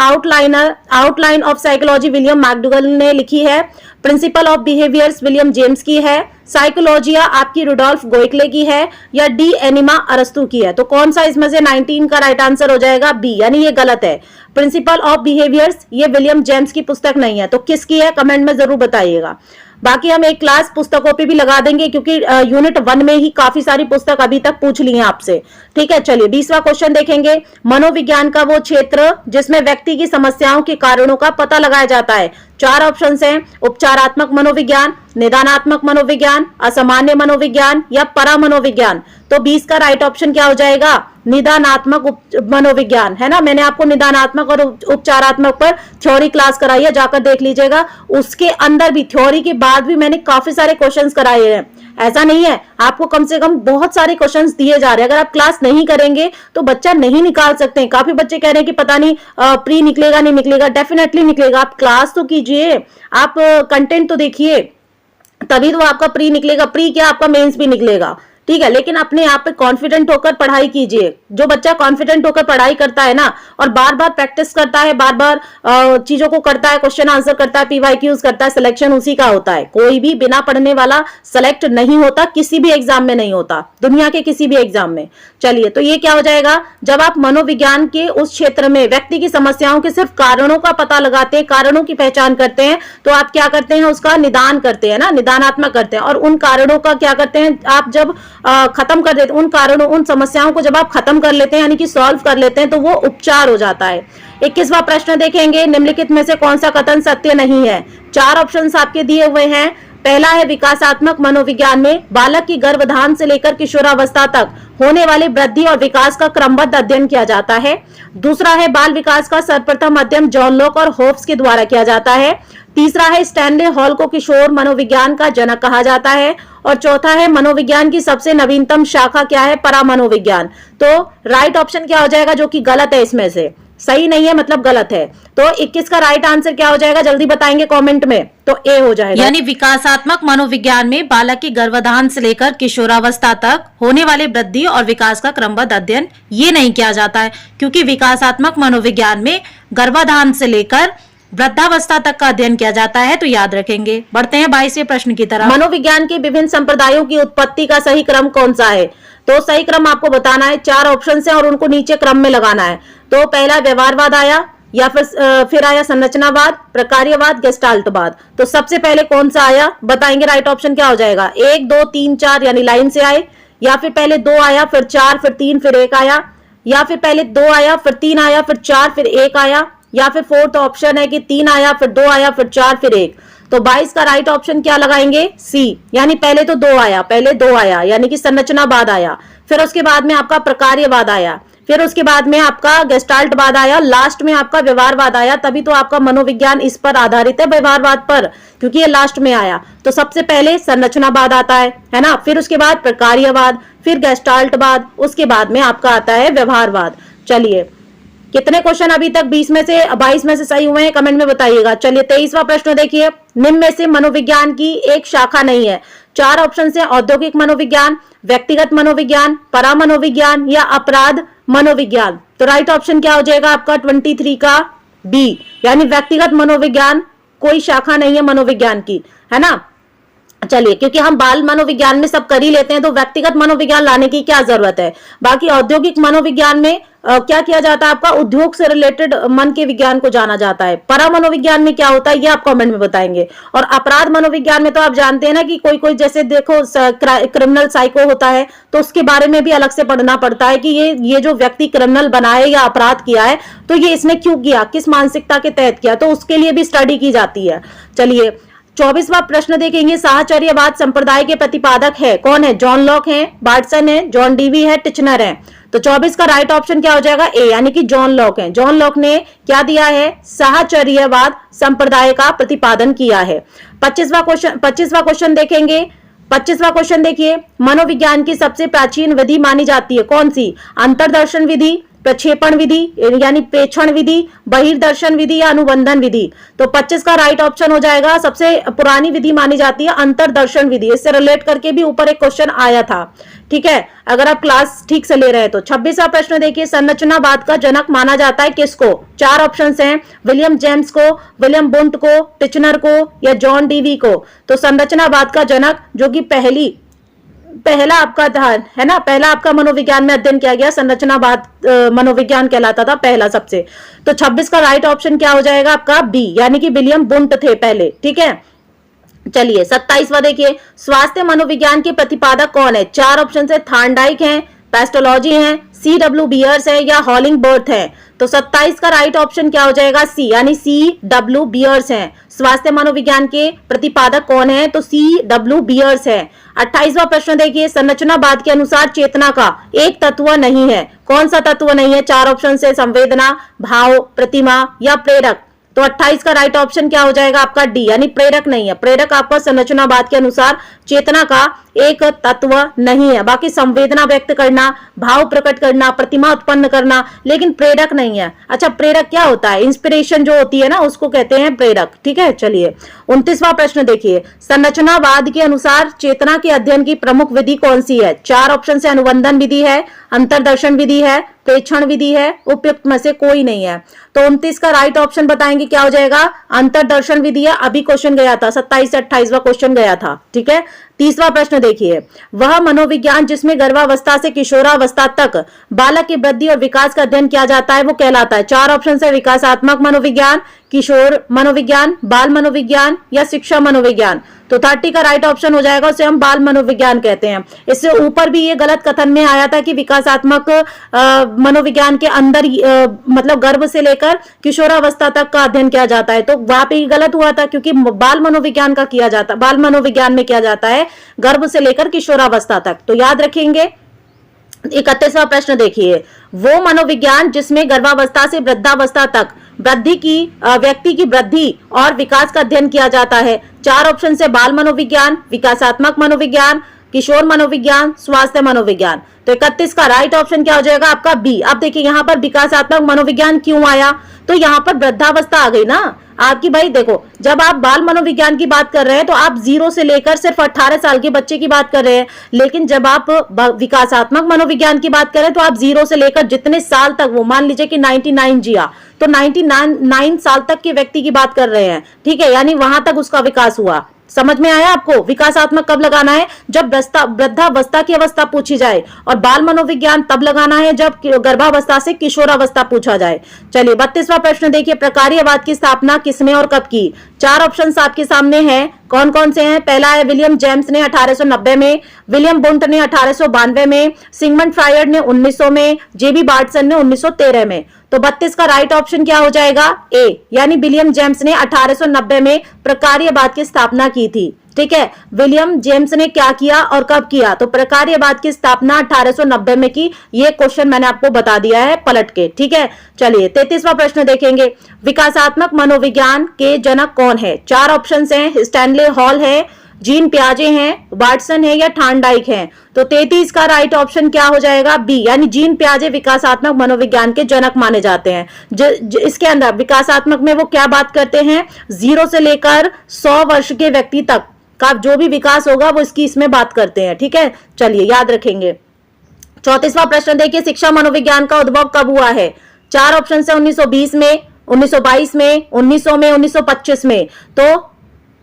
Outline of psychology William McDougall ने लिखी है। Principle of behaviours William James की है। साइकोलॉजिया आपकी रुडोल्फ गोइकले की है, या डी एनिमा अरस्तु की है। तो कौन सा इसमें से 19 का राइट आंसर हो जाएगा? बी, यानी ये गलत है। प्रिंसिपल ऑफ बिहेवियर्स ये विलियम जेम्स की पुस्तक नहीं है। तो किसकी है? कमेंट में जरूर बताइएगा। बाकी हम एक क्लास पुस्तकों पे भी लगा देंगे, क्योंकि यूनिट 1 में ही काफी सारी पुस्तक अभी तक पूछ ली हैं आपसे। ठीक है, चलिए 20वां क्वेश्चन देखेंगे। मनोविज्ञान का वो क्षेत्र जिसमें व्यक्ति की समस्याओं के कारणों का पता लगाया जाता है। 4 ऑप्शंस हैं, उपचारात्मक मनोविज्ञान, निदानात्मक मनोविज्ञान, असामान्य मनोविज्ञान या परामनोविज्ञान। तो 20 का राइट ऑप्शन क्या हो जाएगा? निदानात्मक मनोविज्ञान, है ना। मैंने आपको निदानात्मक और उपचारात्मक पर थ्योरी क्लास कराई है, जाकर देख लीजिएगा। उसके अंदर भी थ्योरी के बाद भी मैंने काफी सारे क्वेश्चंस कराए हैं। ऐसा नहीं है, आपको कम से कम बहुत सारे क्वेश्चंस दिए जा रहे हैं। अगर आप क्लास नहीं करेंगे तो बच्चा नहीं निकाल सकते हैं। काफी बच्चे कह रहे हैं कि पता नहीं प्री निकलेगा नहीं निकलेगा। डेफिनेटली निकलेगा। आप क्लास तो कीजिए, आप कंटेंट तो देखिए, तभी तो आपका प्री निकलेगा। प्री क्या, आपका मेंस भी निकलेगा। ठीक है, लेकिन अपने आप पे कॉन्फिडेंट होकर पढ़ाई कीजिए। जो बच्चा कॉन्फिडेंट होकर पढ़ाई करता है ना, और बार बार प्रैक्टिस करता है, बार बार चीजों को करता है, क्वेश्चन आंसर करता है, पीवाईक्यूज करता है, सिलेक्शन उसी का होता है। कोई भी बिना पढ़ने वाला सेलेक्ट नहीं होता, किसी भी एग्जाम में नहीं होता, दुनिया के किसी भी एग्जाम में। चलिए, तो ये क्या हो जाएगा? जब आप मनोविज्ञान के उस क्षेत्र में व्यक्ति की समस्याओं के सिर्फ कारणों का पता लगाते हैं, कारणों की पहचान करते हैं, तो आप क्या करते हैं? उसका निदान करते हैं ना, निदानात्मक करते हैं। और उन कारणों का क्या करते हैं? आप जब खत्म कर देते, उन कारणों, उन समस्याओं को जब आप खत्म कर लेते हैं, यानी कि सॉल्व कर लेते हैं, तो वो उपचार हो जाता है। 21वां प्रश्न देखेंगे। निम्नलिखित में से कौन सा कथन सत्य नहीं है? 4 ऑप्शंस आपके दिए हुए हैं। पहला है, विकासात्मक मनोविज्ञान में बालक की गर्भाधान से लेकर किशोरावस्था तक होने वाली वृद्धि और विकास का क्रमबद्ध अध्ययन किया जाता है। दूसरा है, बाल विकास का सर्वप्रथम अध्ययन जॉन लॉक और होब्स के द्वारा किया जाता है। तीसरा है, स्टैनले हॉल को किशोर मनोविज्ञान का जनक कहा जाता है। और चौथा है, मनोविज्ञान की सबसे नवीनतम शाखा क्या है? परामनोविज्ञान। तो राइट ऑप्शन क्या हो जाएगा, जो कि गलत है इसमें से? सही नहीं है मतलब गलत है। तो 21 का राइट आंसर क्या हो जाएगा? जल्दी बताएंगे कमेंट में। तो ए हो जाएगा, यानी विकासात्मक मनोविज्ञान में बालक की गर्भाधान से लेकर किशोरावस्था तक होने वाली वृद्धि और विकास का क्रमबद्ध अध्ययन ये नहीं किया जाता है, क्योंकि विकासात्मक मनोविज्ञान में गर्भाधान से लेकर वृद्धावस्था तक का अध्ययन किया जाता है। तो याद रखेंगे। बढ़ते हैं 22वें प्रश्न की तरफ। मनोविज्ञान के विभिन्न संप्रदायों की उत्पत्ति का सही क्रम कौन सा है? तो सही क्रम आपको बताना है। 4 ऑप्शन है और उनको नीचे क्रम में लगाना है। तो पहला व्यवहारवाद आया, या फिर आया संरचनावाद, प्रकार्यवाद, गेस्टाल्टवाद। तो सबसे पहले कौन सा आया बताएंगे? राइट ऑप्शन क्या हो जाएगा? 1 2 3 4 यानी लाइन से आए, या फिर पहले 2 आया, फिर 4, फिर 3, फिर 1 आया, या फिर पहले 2 आया, फिर 3 आया, फिर 4, फिर 1 आया, या फिर फोर्थ ऑप्शन है कि 3 आया, फिर 2 आया, फिर 4, फिर 1। तो 22 का राइट ऑप्शन क्या लगाएंगे? सी, यानी पहले तो 2 आया, पहले 2 आया यानी कि संरचनावाद आया, फिर उसके बाद में आपका प्रकार्यवाद आया, फिर उसके बाद में आपका गेस्टाल्टवाद आया, लास्ट में आपका व्यवहारवाद आया। तभी तो आपका मनोविज्ञान इस पर आधारित है, व्यवहारवाद पर, क्योंकि ये लास्ट में आया। तो सबसे पहले संरचनावाद आता है ना, फिर उसके बाद प्रकार्यवाद, फिर गेस्टाल्टवाद, उसके बाद में आपका आता है व्यवहारवाद। चलिए, कितने क्वेश्चन अभी तक 20 में से 22 में से सही हुए हैं? कमेंट में बताइएगा। चलिए 23वां प्रश्न देखिए। निम्न में से मनोविज्ञान की एक शाखा नहीं है। 4 ऑप्शन है, औद्योगिक मनोविज्ञान, व्यक्तिगत मनोविज्ञान, परामनोविज्ञान या अपराध मनोविज्ञान। तो राइट ऑप्शन क्या हो जाएगा आपका 23 का बी, यानी व्यक्तिगत मनोविज्ञान कोई शाखा नहीं है मनोविज्ञान की, है ना। चलिए, क्योंकि हम बाल मनोविज्ञान में सब कर ही लेते हैं, तो व्यक्तिगत मनोविज्ञान लाने की क्या जरूरत है। बाकी औद्योगिक मनोविज्ञान में क्या किया जाता है? आपका उद्योग से रिलेटेड मन के विज्ञान को जाना जाता है। परा मनोविज्ञान में क्या होता है ये आप कमेंट में बताएंगे। और अपराध मनोविज्ञान में तो आप जानते हैं ना कि कोई कोई जैसे देखो क्रिमिनल साइको होता है, तो उसके बारे में भी अलग से पढ़ना पड़ता है कि ये जो व्यक्ति क्रिमिनल बना है या अपराध किया है, तो ये इसने क्यों किया, किस मानसिकता के तहत किया, तो उसके लिए भी स्टडी की जाती है। चलिए 24वां प्रश्न देखेंगे। साहचर्यवाद संप्रदाय के प्रतिपादक है कौन है? जॉन लॉक है, बार्टसन है, जॉन डीवी है, टिचनर है। तो 24 का राइट ऑप्शन क्या हो जाएगा? ए, यानी कि जॉन लॉक है। जॉन लॉक ने क्या दिया है? साहचर्यवाद संप्रदाय का प्रतिपादन किया है। 25वां क्वेश्चन देखेंगे। 25वां क्वेश्चन देखिए, मनोविज्ञान की सबसे प्राचीन विधि मानी जाती है कौन सी? अंतर्दर्शन विधि, प्रक्षेपण विधि यानी प्रेक्षण विधि, बहिर्दर्शन विधि या अनुबंधन विधि। तो 25 का राइट ऑप्शन हो जाएगा, सबसे पुरानी विधि मानी जाती है अंतर्दर्शन विधि। इससे रिलेट करके भी ऊपर एक क्वेश्चन आया था, ठीक है, अगर आप क्लास ठीक से ले रहे हैं तो। 26वां प्रश्न देखिए, संरचनावाद का जनक माना जाता है किसको? 4 ऑप्शंस हैं, विलियम जेम्स को, विलियम बुंट को, टिचनर को या जॉन डीवी को। तो संरचनावाद का जनक जो कि पहला आपका था, है ना, पहला आपका मनोविज्ञान में अध्ययन किया गया संरचनावाद मनोविज्ञान कहलाता था पहला सबसे। तो 26 का राइट ऑप्शन क्या हो जाएगा आपका? बी, यानी कि विलियम बुंट थे पहले, ठीक है। चलिए 27वां देखिए, स्वास्थ्य मनोविज्ञान के प्रतिपादक कौन है? चार ऑप्शन है, थार्नडाइक है, पेस्टोलॉजी है, C.W. बियर्स है या हॉलिंग बर्थ है। तो 27 का राइट ऑप्शन क्या हो जाएगा? सी, यानी C.W. बियर्स है। स्वास्थ्य मनोविज्ञान के प्रतिपादक कौन है? तो C.W. बियर्स है। 28वां प्रश्न देखिए, संरचनावाद के अनुसार चेतना का एक तत्व नहीं है। कौन सा तत्व नहीं है? चार ऑप्शन से, संवेदना, भाव, प्रतिमा या प्रेरक। तो 28 का राइट ऑप्शन क्या हो जाएगा आपका? डी, यानी प्रेरक नहीं है। प्रेरक आपका संरचनावाद के अनुसार चेतना का एक तत्व नहीं है। बाकी संवेदना व्यक्त करना, भाव प्रकट करना, प्रतिमा उत्पन्न करना, लेकिन प्रेरक नहीं है। अच्छा, प्रेरक क्या होता है? इंस्पिरेशन जो होती है ना, उसको कहते हैं प्रेरक। ठीक है, चलिए 29वां प्रश्न देखिए, संरचनावाद के अनुसार चेतना के अध्ययन की प्रमुख विधि कौन सी है? चार ऑप्शन से, अनुबंधन विधि है, अंतरदर्शन विधि है, प्रेक्षण विधि है, उपयुक्त में से कोई नहीं है। तो 29 का राइट ऑप्शन बताएंगे क्या हो जाएगा? अंतरदर्शन विधि है। अभी क्वेश्चन गया था, 27 से 28वां क्वेश्चन गया था। ठीक है, 30वां प्रश्न देखिए, वह मनोविज्ञान जिसमें गर्भावस्था से किशोरावस्था तक बालक की वृद्धि और विकास का अध्ययन किया जाता है वो कहलाता है। चार ऑप्शन है, विकासात्मक मनोविज्ञान, किशोर मनोविज्ञान, बाल मनोविज्ञान या शिक्षा मनोविज्ञान। तो 30 का राइट ऑप्शन हो जाएगा, उसे हम बाल मनोविज्ञान कहते हैं। इससे ऊपर भी ये गलत कथन में आया था कि विकासात्मक मनोविज्ञान के अंदर मतलब गर्भ से लेकर किशोरावस्था तक का अध्ययन किया जाता है। तो वहां पे गलत हुआ था, क्योंकि बाल मनोविज्ञान का किया जाता, बाल मनोविज्ञान में किया जाता है गर्भ से लेकर किशोरावस्था तक। तो याद रखेंगे। 31वां प्रश्न देखिए, वो मनोविज्ञान जिसमें गर्भावस्था से वृद्धावस्था तक वृद्धि की व्यक्ति की वृद्धि और विकास का अध्ययन किया जाता है। चार ऑप्शन से, बाल मनोविज्ञान, विकासात्मक मनोविज्ञान, किशोर मनोविज्ञान, स्वास्थ्य मनोविज्ञान। तो 31 का राइट ऑप्शन क्या हो जाएगा आपका? बी। अब देखिए यहाँ पर विकासात्मक मनोविज्ञान क्यों आया? तो यहाँ पर वृद्धावस्था आ गई ना आपकी। भाई देखो, जब आप बाल मनोविज्ञान की बात कर रहे हैं तो आप 0 से लेकर सिर्फ 18 साल के बच्चे की बात कर रहे हैं, लेकिन जब आप विकासात्मक मनोविज्ञान की बात करें तो आप 0 से लेकर जितने साल तक, वो मान लीजिए कि 99 जिया, तो 99 साल तक के व्यक्ति की बात कर रहे हैं। ठीक है, यानी वहां तक उसका विकास हुआ। समझ में आया आपको? विकासात्मक कब लगाना है? जब वृद्धावस्था की अवस्था पूछी जाए, और बाल मनोविज्ञान तब लगाना है जब गर्भावस्था से किशोरावस्था पूछा जाए। चलिए 32वां प्रश्न देखिए, प्रकार्यवाद की स्थापना किसने और कब की? चार ऑप्शंस आपके सामने हैं, कौन कौन से हैं? पहला है, विलियम जेम्स ने 1890 में, विलियम बुंट ने 1892 में, सिगमंड फ्रायड ने 1900 में, जेबी बार्टसन ने 1913 में। तो 32 का राइट ऑप्शन क्या हो जाएगा? ए, यानी विलियम जेम्स ने 1890 में प्रकार्यवाद की स्थापना की थी। ठीक है, विलियम जेम्स ने क्या किया और कब किया? तो प्रकार्यवाद की स्थापना 1890 में की। ये क्वेश्चन मैंने आपको बता दिया है पलट के। ठीक है, चलिए 33वां प्रश्न देखेंगे, विकासात्मक मनोविज्ञान के जनक कौन है? चार ऑप्शन हैं, स्टैनले हॉल है, जीन पियाजे हैं, वाटसन है या थार्नडाइक है। तो 33 का राइट ऑप्शन क्या हो जाएगा? बी, यानी जीन पियाजे विकासात्मक मनोविज्ञान के जनक माने जाते हैं। इसके अंदर विकासात्मक में वो क्या बात करते हैं? 0 से लेकर 100 वर्ष के व्यक्ति तक का जो भी विकास होगा वो इसमें बात करते हैं। ठीक है, चलिए याद रखेंगे। 34वां प्रश्न देखिए, शिक्षा मनोविज्ञान का उद्भव कब हुआ है? चार ऑप्शन है, 1920 में, 1922 में, 1900 में, 1925 में। तो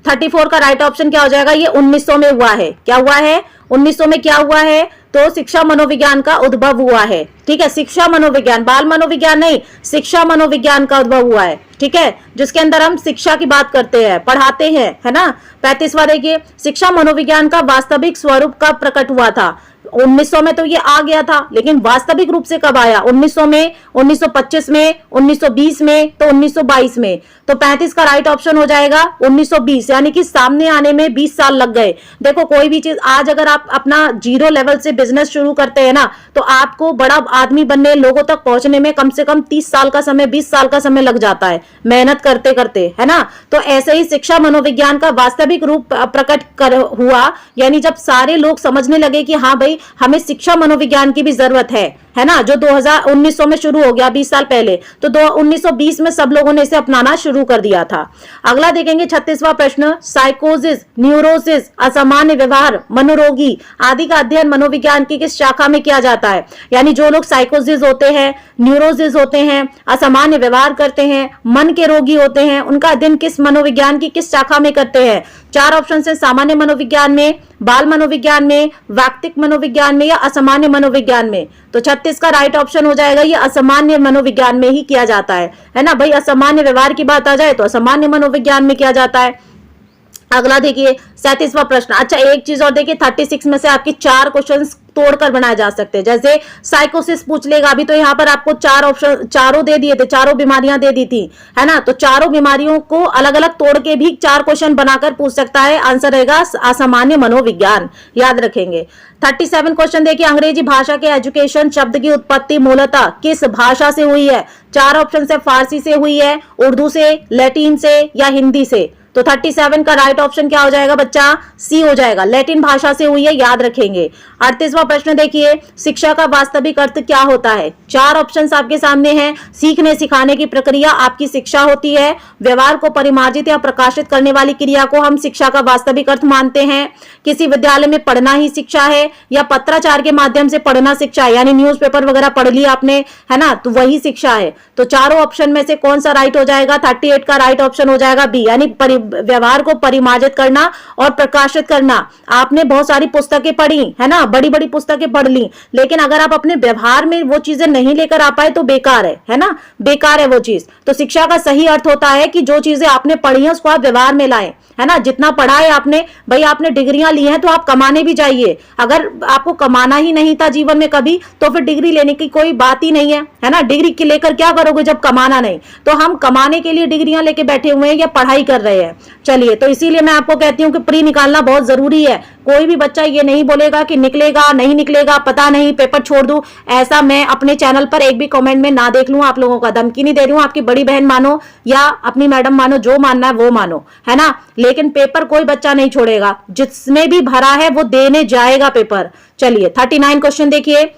34 का राइट ऑप्शन क्या हो जाएगा? ये 1900 में हुआ है। क्या हुआ है? 1900 में क्या हुआ है? तो शिक्षा मनोविज्ञान का उद्भव हुआ है। ठीक है, शिक्षा मनोविज्ञान, बाल मनोविज्ञान नहीं, शिक्षा मनोविज्ञान का उद्भव हुआ है। ठीक है, जिसके अंदर हम शिक्षा की बात करते हैं, पढ़ाते हैं, है ना। 35वां देखिए, शिक्षा मनोविज्ञान का वास्तविक स्वरूप कब प्रकट हुआ था? 1900 में तो ये आ गया था, लेकिन वास्तविक रूप से कब आया? 1900 में, 1925 में, 1920 में, तो 1922 में। तो 35 का राइट ऑप्शन हो जाएगा 1920, यानी कि सामने आने में 20 साल लग गए। देखो, कोई भी चीज आज अगर आप अपना 0 लेवल से बिजनेस शुरू करते हैं ना, तो आपको बड़ा आदमी बनने, लोगों तक पहुंचने में कम से कम 30 साल का समय, 20 साल का समय लग जाता है, मेहनत करते करते, है ना। तो ऐसे ही शिक्षा मनोविज्ञान का वास्तविक रूप प्रकट हुआ, यानी जब सारे लोग समझने लगे कि हाँ भाई, हमें शिक्षा मनोविज्ञान की भी जरूरत है ना, जो 1900 में शुरू हो गया, 20 साल पहले। तो 1920 में सब लोगों ने इसे अपनाना शुरू कर दिया था। अगला देखेंगे 36वां प्रश्न, साइकोसिस, न्यूरोसिस, असामान्य व्यवहार, मनोरोगी आदि का अध्ययन मनोविज्ञान की किस शाखा में किया जाता है? यानी जो लोग साइकोसिस होते हैं, न्यूरोसिस होते हैं, असामान्य व्यवहार करते हैं, मन के रोगी होते हैं, उनका अध्ययन किस मनोविज्ञान की किस शाखा में करते हैं? चार ऑप्शन है, सामान्य मनोविज्ञान में, बाल मनोविज्ञान में, वैक्तिक मनोविज्ञान में या असामान्य मनोविज्ञान में। तो 36 का राइट ऑप्शन हो जाएगा ये असामान्य मनोविज्ञान में ही किया जाता है ना भाई। असामान्य व्यवहार की बात आ जाए तो असामान्य मनोविज्ञान में किया जाता है। अगला देखिए 37वां प्रश्न। अच्छा एक चीज और देखिए 36 में से आपके 4 क्वेश्चंस तोड़कर बनाए जा सकते हैं। जैसे साइकोसिस पूछ लेगा, अभी तो यहाँ पर आपको 4 ऑप्शन, चारों दे दिए थे, चारों बीमारियां दे दी थी, है ना। तो चारों बीमारियों को अलग अलग तोड़ के भी 4 क्वेश्चन बनाकर पूछ सकता है। आंसर रहेगा असामान्य मनोविज्ञान, याद रखेंगे। 37 क्वेश्चन देखिए, अंग्रेजी भाषा के एजुकेशन शब्द की उत्पत्ति मूलतः किस भाषा से हुई है? 4 ऑप्शन से फारसी से हुई है, उर्दू से, लैटिन से या हिंदी से। तो 37 का राइट ऑप्शन क्या हो जाएगा बच्चा? सी हो जाएगा, लैटिन भाषा से हुई है, याद रखेंगे। 38वां प्रश्न देखिए, शिक्षा का वास्तविक अर्थ क्या होता है? 4 ऑप्शंस आपके सामने हैं। सीखने सिखाने की प्रक्रिया आपकी शिक्षा होती है। व्यवहार को परिमार्जित या प्रकाशित करने वाली क्रिया को हम शिक्षा का वास्तविक अर्थ मानते हैं। किसी विद्यालय में पढ़ना ही शिक्षा है या पत्राचार के माध्यम से पढ़ना शिक्षा है, यानी न्यूज़पेपर वगैरह पढ़ लिया आपने, है ना, तो वही शिक्षा है। तो चारों ऑप्शन में से कौन सा राइट हो जाएगा? 38 का राइट ऑप्शन हो जाएगा बी, यानी व्यवहार को परिमार्जित करना और प्रकाशित करना। आपने बहुत सारी पुस्तकें पढ़ी, है ना, बड़ी बड़ी पुस्तकें पढ़ ली, लेकिन अगर आप अपने व्यवहार में वो चीजें नहीं लेकर आ पाए तो बेकार है ना, बेकार है वो चीज। तो शिक्षा का सही अर्थ होता है कि जो चीजें आपने पढ़ी हैं उसको आप व्यवहार में लाएं, है ना। जितना पढ़ा है आपने, भाई आपने डिग्रियां ली हैं तो आप कमाने भी जाइए। अगर आपको कमाना ही नहीं था जीवन में कभी, तो फिर डिग्री लेने की कोई बात ही नहीं है ना। डिग्री के लेकर क्या करोगे जब कमाना नहीं? तो हम कमाने के लिए डिग्रियां लेके बैठे हुए हैं या पढ़ाई कर रहे हैं। चलिए, तो इसीलिए मैं आपको कहती हूँ कि प्री निकालना बहुत जरूरी है। कोई भी बच्चा ये नहीं बोलेगा कि निकलेगा नहीं निकलेगा, पता नहीं, पेपर छोड़ दूं, ऐसा मैं अपने चैनल पर एक भी कमेंट में ना देख लूं। आप लोगों का धमकी नहीं दे रही हूं, आपकी बड़ी बहन मानो या अपनी मैडम मानो, जो मानना है वो मानो, है ना। लेकिन पेपर कोई बच्चा नहीं छोड़ेगा, जिसने भी भरा है वो देने जाएगा पेपर। चलिए 39 क्वेश्चन देखिए,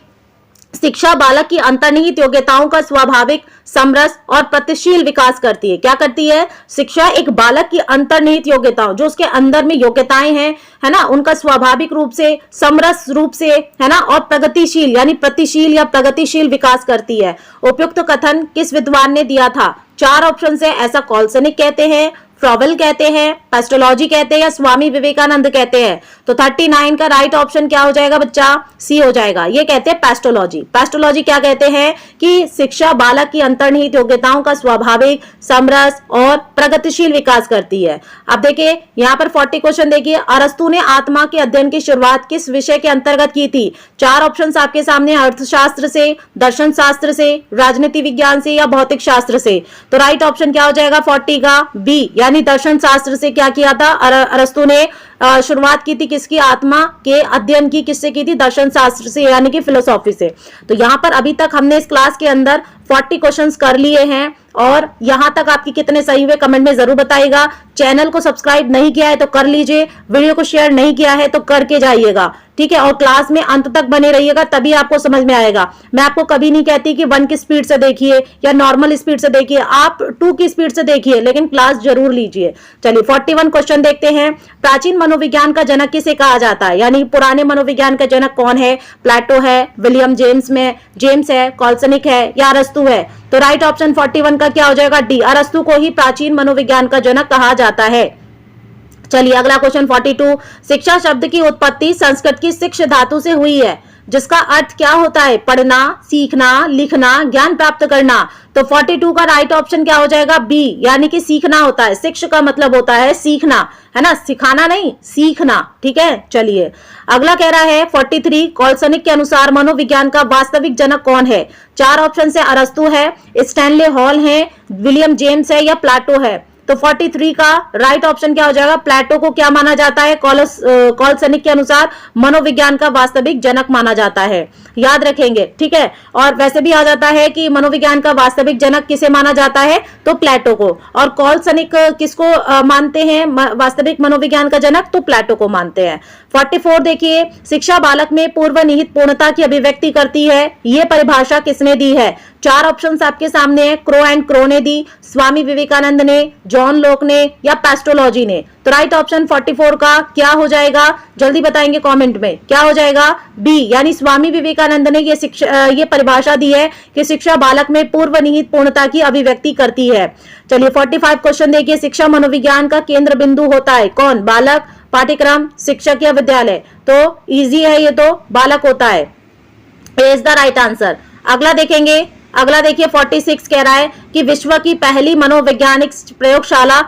शिक्षा बालक की अंतर्निहित योग्यताओं का स्वाभाविक, समरस और प्रतिशील विकास करती है। क्या करती है? शिक्षा एक बालक की अंतर्निहित योग्यताओं, जो उसके अंदर में योग्यताएं हैं, है ना, उनका स्वाभाविक रूप से, समरस रूप से, है ना, और प्रगतिशील यानी प्रतिशील या प्रगतिशील विकास करती है। उपयुक्त कथन किस विद्वान ने दिया था? 4 ऑप्शन है। ऐसा कॉल्सनिक कहते हैं, फ्रॉवेल कहते हैं, पेस्टोलॉजी कहते हैं या स्वामी विवेकानंद कहते हैं। तो 39 का राइट ऑप्शन क्या हो जाएगा बच्चा? सी हो जाएगा। ये कहते हैं पेस्टोलॉजी। पेस्टोलॉजी क्या कहते हैं कि शिक्षा बालक की अंतर्निहित योग्यताओं का स्वाभाविक, समरस और प्रगतिशील विकास करती है। अब देखिए यहाँ पर 40 क्वेश्चन देखिए, अरस्तु ने आत्मा के अध्ययन की शुरुआत किस विषय के अंतर्गत की थी? 4 ऑप्शन आपके सामने, अर्थशास्त्र से, दर्शन शास्त्र से, राजनीति विज्ञान से या भौतिक शास्त्र से। तो राइट ऑप्शन क्या हो जाएगा 40 का? बी, यानी दर्शन शास्त्र से क्या किया था अरस्तु ने? शुरुआत की थी किसकी? आत्मा के अध्ययन की। किससे की थी? दर्शन शास्त्र से, यानी कि फिलोसॉफी से। तो यहां पर अभी तक हमने इस क्लास के अंदर 40 क्वेश्चंस कर लिए हैं, और यहां तक आपकी कितने सही हुए कमेंट में जरूर बताइएगा। चैनल को सब्सक्राइब नहीं किया है तो कर लीजिए, वीडियो को शेयर नहीं किया है तो करके जाइएगा, ठीक है। और क्लास में अंत तक बने रहिएगा, तभी आपको समझ में आएगा। मैं आपको कभी नहीं कहती कि 1 की स्पीड से देखिए या नॉर्मल स्पीड से देखिए, आप 2 की स्पीड से देखिए, लेकिन क्लास जरूर लीजिए। चलिए 41 क्वेश्चन देखते हैं, प्राचीन मनोविज्ञान का जनक किसे कहा जाता है? यानी पुराने मनोविज्ञान का जनक कौन है? प्लेटो है, विलियम जेम्स है, कॉल्सनिक है या अरस्तु है? तो राइट ऑप्शन 41 का क्या हो जाएगा? डी, अरस्तु को ही प्राचीन मनोविज्ञान का जनक कहा जाता है। चलिए अगला क्वेश्चन 42, शिक्षा शब्द की उत्पत्ति संस्कृत की शिक्ष धातु से हुई है, जिसका अर्थ क्या होता है? पढ़ना, सीखना, लिखना, ज्ञान प्राप्त करना। तो 42 का राइट ऑप्शन क्या हो जाएगा? बी, यानी कि सीखना होता है। शिक्ष का मतलब होता है सीखना, है ना, सिखाना नहीं, सीखना, ठीक है। चलिए अगला कह रहा है 43, कॉल्सनिक के अनुसार मनोविज्ञान का वास्तविक जनक कौन है? 4 ऑप्शन से अरस्तु है, स्टैनले हॉल है, विलियम जेम्स है या प्लेटो है। तो 43 का राइट ऑप्शन क्या हो जाएगा? प्लेटो को क्या माना जाता है? कॉल्सनिक के अनुसार मनोविज्ञान का वास्तविक जनक माना जाता है, याद रखेंगे, ठीक है। और वैसे भी आ जाता है कि मनोविज्ञान का वास्तविक जनक किसे माना जाता है? तो प्लेटो को। और कॉल्सनिक किसको मानते हैं वास्तविक मनोविज्ञान का जनक? तो प्लेटो को मानते हैं। 44 देखिए, शिक्षा बालक में पूर्व निहित पूर्णता की अभिव्यक्ति करती है, ये परिभाषा किसने दी है? 4 ऑप्शंस आपके सामने है, क्रो एंड क्रो ने दी, स्वामी विवेकानंद ने, जॉन लोक ने या पेस्टोलॉजी ने। तो राइट ऑप्शन 44 का क्या हो जाएगा? जल्दी बताएंगे कमेंट में, क्या हो जाएगा? बी, यानी स्वामी विवेकानंद ने ये परिभाषा दी है कि शिक्षा बालक में पूर्व निहित पूर्णता की अभिव्यक्ति करती है। चलिए 45 क्वेश्चन देखिए, शिक्षा मनोविज्ञान का केंद्र बिंदु होता है कौन? बालक, पाठ्यक्रम, शिक्षक या विद्यालय? तो इजी है, ये तो बालक होता है, इज द राइट आंसर। अगला देखिए 46 कह रहा है कि विश्व की पहली मनोवैज्ञानिक प्रयोगशाला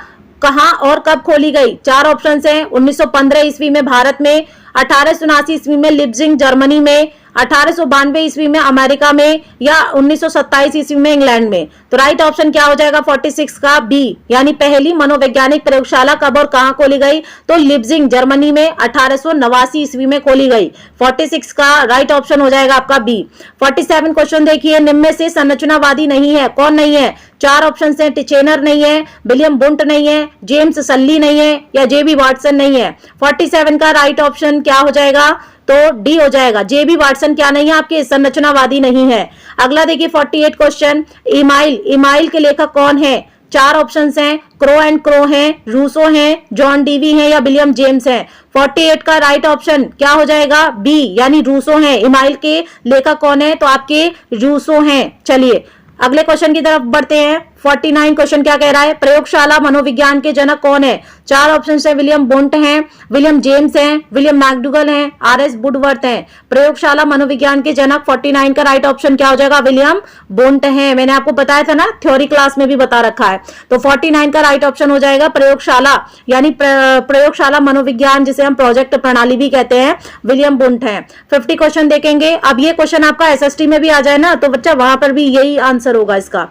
कहां और कब खोली गई? 4 ऑप्शन हैं। 1915 ईस्वी में भारत में, 1879 ईस्वी में लिप्जिंग जर्मनी में, 1892 ईस्वी में अमेरिका में, या 1927 ईस्वी में इंग्लैंड में। तो राइट ऑप्शन क्या हो जाएगा 46 का बी, यानी पहली मनोवैज्ञानिक प्रयोगशाला कब और कहां खोली गई? तो लिप्जिंग जर्मनी में 1889 ईस्वी में खोली गई। 46 का राइट ऑप्शन हो जाएगा आपका बी। 47 क्वेश्चन देखिए, निम्न में से संरचनावादी नहीं है, कौन नहीं है? 4 ऑप्शन हैं। टिचेनर नहीं है, विलियम बुंट नहीं है, जेम्स सल्ली नहीं है, या जेबी वाटसन नहीं है। 47 का राइट ऑप्शन क्या हो जाएगा? तो डी हो जाएगा। जेबी वाटसन क्या नहीं है आपके? संरचनावादी नहीं है। अगला देखिए 48 क्वेश्चन, इमाइल, इमाइल के लेखक कौन है? 4 ऑप्शंस हैं। क्रो एंड क्रो हैं, रूसो हैं, जॉन डीवी हैं, या विलियम जेम्स हैं। 48 का राइट ऑप्शन क्या हो जाएगा? बी, यानी रूसो हैं। इमाइल के लेखक कौन है? तो आपके रूसो हैं। चलिए अगले क्वेश्चन की तरफ बढ़ते हैं। 49 क्वेश्चन क्या कह रहा है? प्रयोगशाला मनोविज्ञान के जनक कौन है? 4 ऑप्शन है। विलियम बुंट हैं, विलियम जेम्स हैं, विलियम मैकडूगल हैं, आर.एस. वुडवर्थ हैं। प्रयोगशाला मनोविज्ञान के जनक 49 का राइट ऑप्शन क्या हो जाएगा? विलियम बुंट हैं। मैंने आपको बताया था ना, थ्योरी क्लास में भी बता रखा है। तो 49 का राइट ऑप्शन हो जाएगा प्रयोगशाला, यानी प्रयोगशाला मनोविज्ञान, जिसे हम प्रोजेक्ट प्रणाली भी कहते हैं, विलियम बुंट हैं। 50 क्वेश्चन देखेंगे। अब ये क्वेश्चन आपका एसएसटी में भी आ जाए ना, तो बच्चा वहां पर भी यही आंसर होगा इसका।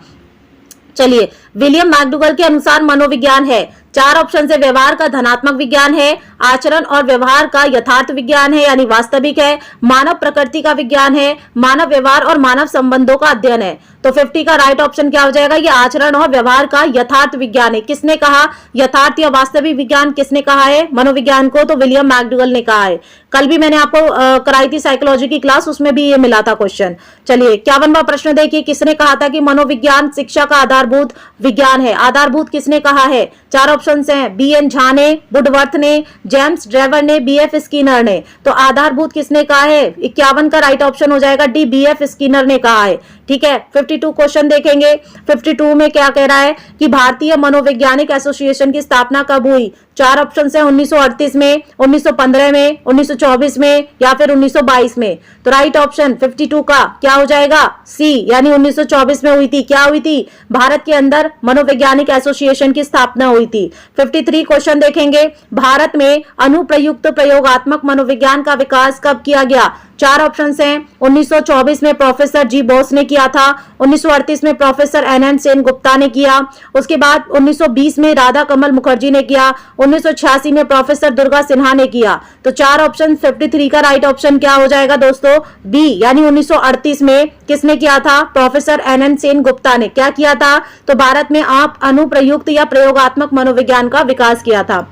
चलिए, विलियम मैकडूगल के अनुसार मनोविज्ञान है। 4 ऑप्शन से व्यवहार का धनात्मक विज्ञान है, आचरण और व्यवहार का यथार्थ विज्ञान है, यानी वास्तविक है, मानव प्रकृति का विज्ञान है, मानव व्यवहार और मानव संबंधों का अध्ययन है। तो 50 का राइट ऑप्शन क्या हो जाएगा? ये आचरण और व्यवहार का यथार्थ विज्ञान है। किसने कहा? यथार्थ या वास्तविक विज्ञान किसने कहा है मनोविज्ञान को? तो विलियम मैकडूगल ने कहा है। कल भी मैंने आपको कराई थी साइकोलॉजी की क्लास, उसमें भी ये मिला था क्वेश्चन। चलिए 51वां प्रश्न देखिए, किसने कहा था कि मनोविज्ञान शिक्षा का आधारभूत विज्ञान है? आधारभूत किसने कहा है? 4 ऑप्शन हैं। बी.एन. झा ने, वुडवर्थ ने, जेम्स ड्रेवर ने, बी.एफ. स्किनर ने। तो आधारभूत किसने कहा है? 51 का राइट ऑप्शन हो जाएगा डी, बी.एफ. स्किनर ने कहा है। ठीक है, 52 क्वेश्चन देखेंगे। 52 में क्या कह रहा है कि भारतीय मनोवैज्ञानिक एसोसिएशन की स्थापना कब हुई? 4 ऑप्शन है। 1938 में, 1915 में, 1924 में, या फिर 1922 में। तो राइट ऑप्शन 52 का क्या हो जाएगा? सी, यानी 1924 में हुई थी। क्या हुई थी? भारत के अंदर मनोवैज्ञानिक एसोसिएशन की स्थापना हुई थी। 53 क्वेश्चन देखेंगे। भारत में अनुप्रयुक्त प्रयोगात्मक मनोविज्ञान का विकास कब किया गया? 4 ऑप्शन हैं। 1924 में प्रोफेसर जी बोस ने किया था, 1938 में प्रोफेसर एन सेन गुप्ता ने किया, उसके बाद 1920 में राधा कमल मुखर्जी ने किया, 1986 में प्रोफेसर दुर्गा सिन्हा ने किया। तो 4 ऑप्शन 53 का राइट ऑप्शन क्या हो जाएगा दोस्तों? बी, यानी 1938 में किसने किया था? प्रोफेसर एन सेन गुप्ता ने। क्या किया था? तो भारत में आप अनुप्रयुक्त या प्रयोगात्मक मनोविज्ञान का विकास किया था।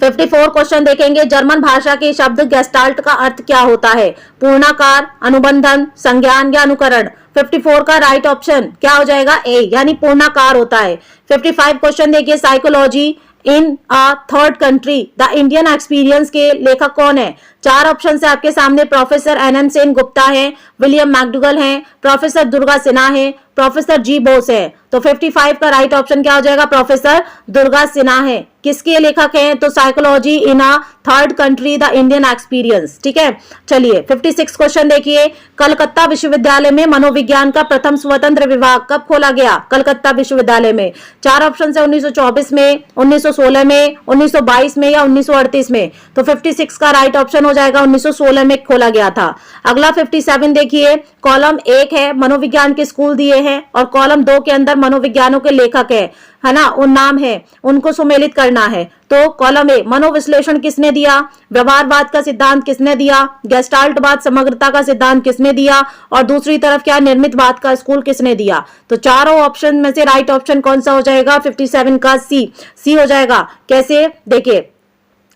54 क्वेश्चन देखेंगे। जर्मन भाषा के शब्द गेस्टाल्ट का अर्थ क्या होता है? पूर्णाकार, अनुबंधन, संज्ञान या अनुकरण। 54 का राइट ऑप्शन क्या हो जाएगा? ए, यानी पूर्णाकार होता है। 55 क्वेश्चन देखिए। Psychology in a third country the Indian experience के लेखक कौन है? 4 ऑप्शन है आपके सामने। प्रोफेसर एन सेन गुप्ता है, विलियम मैकडूगल है, प्रोफेसर दुर्गा सिन्हा है, प्रोफेसर जी बोस है। तो 55 का राइट ऑप्शन क्या हो जाएगा? प्रोफेसर दुर्गा सिन्हा है। किसके लेखक हैं? तो psychology in a third country the Indian experience. ठीक है, चलिए 56 क्वेश्चन देखिए। कलकत्ता विश्वविद्यालय में मनोविज्ञान का प्रथम स्वतंत्र विभाग कब खोला गया? कलकत्ता विश्वविद्यालय में। 4 ऑप्शन है। 1924 में, 1916 में, 1922 में, या 1938 में। तो 56 का राइट ऑप्शन हो जाएगा 1916 में खोला गया था। अगला 57 देखिए। कॉलम 1 है मनोविज्ञान के स्कूल दिए हैं, और कॉलम 2 के अंदर मनोविज्ञानों के लेखक है ना, उन नाम है, उनको सुमेलित करना है। तो कॉलम ए, मनोविश्लेषण किसने दिया? व्यवहारवाद का सिद्धांत किसने दिया? गेस्टाल्टवाद समग्रता का सिद्धांत किसने दिया? और दूसरी तरफ क्या, निर्मितवाद का स्कूल किसने दिया? तो चारों ऑप्शन में से राइट ऑप्शन कौन सा हो जाएगा? 57 का सी हो जाएगा। कैसे? देखिए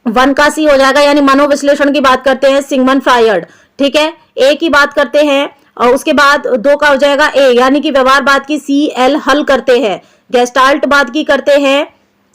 1 का सी हो जाएगा, यानी मनोविश्लेषण की बात करते हैं सिगमंड फ्रायड। ठीक है, ए की बात करते हैं, और उसके बाद 2 का हो जाएगा ए, यानी कि व्यवहारवाद की CL हल करते हैं। गेस्टाल्टवाद की करते हैं,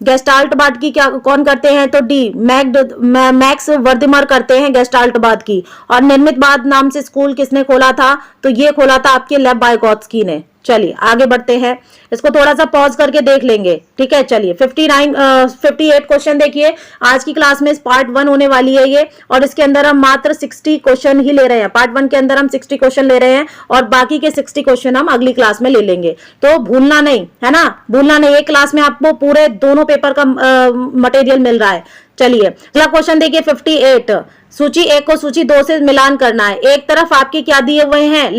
गेस्टाल्टवाद की क्या कौन करते हैं? तो डी, मैक्स वर्दिमर करते हैं गेस्टाल्टवाद की। और निर्मितवाद नाम से स्कूल किसने खोला था? तो ये खोला था आपके लेव वाइगोत्स्की ने। चलिए आगे बढ़ते हैं, इसको थोड़ा सा पॉज करके देख लेंगे, ठीक है। चलिए 58 क्वेश्चन देखिए, आज की क्लास में पार्ट 1 होने वाली है ये, और इसके अंदर हम मात्र 60 क्वेश्चन ही ले रहे हैं। पार्ट 1 के अंदर हम 60 क्वेश्चन ले रहे हैं और बाकी के 60 क्वेश्चन हम अगली क्लास में ले लेंगे। तो भूलना नहीं, है ना, भूलना नहीं, एक क्लास में आपको पूरे दोनों पेपर का मटेरियल मिल रहा है। चलिए अगला क्वेश्चन देखिए 58, सूची 1 को सूची 2 से मिलान करना है। एक तरफ आपके क्या दिए हुए हैं,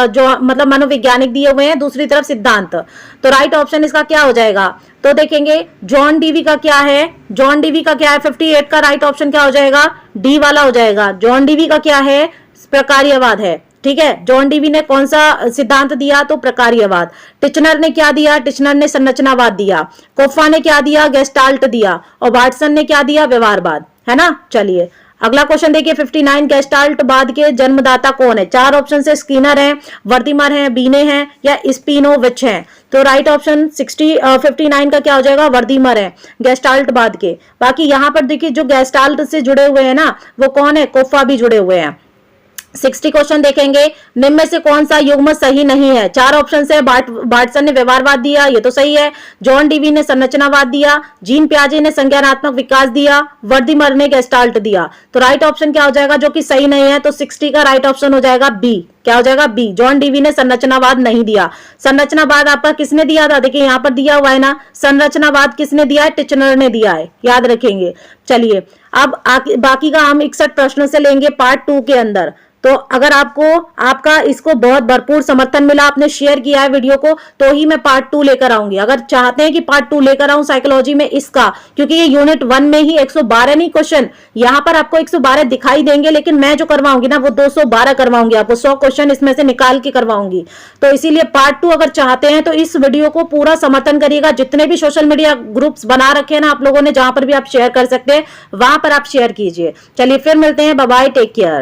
जो मतलब मनोवैज्ञानिक दिए हुए हैं, दूसरी तरफ सिद्धांत। तो राइट ऑप्शन इसका क्या हो जाएगा, तो देखेंगे जॉन डीवी का क्या है, जॉन डीवी का क्या है, 58 का राइट ऑप्शन क्या हो जाएगा, डी वाला हो जाएगा। जॉन डीवी का क्या है, प्रकार्यवाद है, ठीक है। जॉन डीवी ने कौन सा सिद्धांत दिया, तो प्रकार्यवाद। टिचनर ने क्या दिया, टिचनर ने संरचनावाद दिया। कोफ्फा ने क्या दिया, गेस्टाल्ट दिया। और वाटसन ने क्या दिया, व्यवहारवाद, है ना। चलिए अगला क्वेश्चन देखिए 59, गेस्टाल्ट बाद के जन्मदाता कौन है। 4 ऑप्शन से स्कीनर है, वर्दिमर है, बीने हैं या स्पिनोविच है। तो राइट ऑप्शन 59 का क्या हो जाएगा, वर्दिमर है, गेस्टाल्ट बाद के। बाकी यहाँ पर देखिए जो गेस्टाल्ट से जुड़े हुए हैं ना, वो कौन है, कोफ्फा भी जुड़े हुए हैं। 60 क्वेश्चन देखेंगे, निम्न में से कौन सा युग्म सही नहीं है। 4 ऑप्शन है, बार्टसन ने व्यवहारवाद दिया, ये तो सही है। जॉन डीवी ने संरचनावाद दिया, जीन पियाजे ने संज्ञानात्मक विकास दिया, वर्दिमर ने गेस्टाल्ट दिया। तो राइट ऑप्शन क्या हो जाएगा, जो कि सही नहीं है, तो 60 का राइट ऑप्शन हो जाएगा बी। क्या हो जाएगा, बी। जॉन डीवी ने संरचनावाद नहीं दिया। संरचनावाद आपका किसने दिया था, देखिए यहाँ पर दिया हुआ है ना, संरचनावाद किसने दिया है, टिचनर ने दिया है, याद रखेंगे। चलिए अब बाकी का हम 61 प्रश्नों से लेंगे पार्ट 2 के अंदर। तो अगर आपका इसको बहुत भरपूर समर्थन मिला, आपने शेयर किया है वीडियो को, तो ही मैं पार्ट 2 लेकर आऊंगी। अगर चाहते हैं कि पार्ट 2 लेकर आऊं साइकोलॉजी में इसका, क्योंकि ये यूनिट 1 में ही 112 नहीं क्वेश्चन, यहाँ पर आपको 112 दिखाई देंगे, लेकिन मैं जो करवाऊंगी ना वो 212 करवाऊंगी, आपको 100 क्वेश्चन इसमें से निकाल के करवाऊंगी। तो इसीलिए पार्ट 2 अगर चाहते हैं तो इस वीडियो को पूरा समर्थन करिएगा। जितने भी सोशल मीडिया ग्रुप्स बना रखे हैं ना आप लोगों ने, जहां पर भी आप शेयर कर सकते हैं, वहां पर आप शेयर कीजिए। चलिए फिर मिलते हैं, बाय बाय, टेक केयर।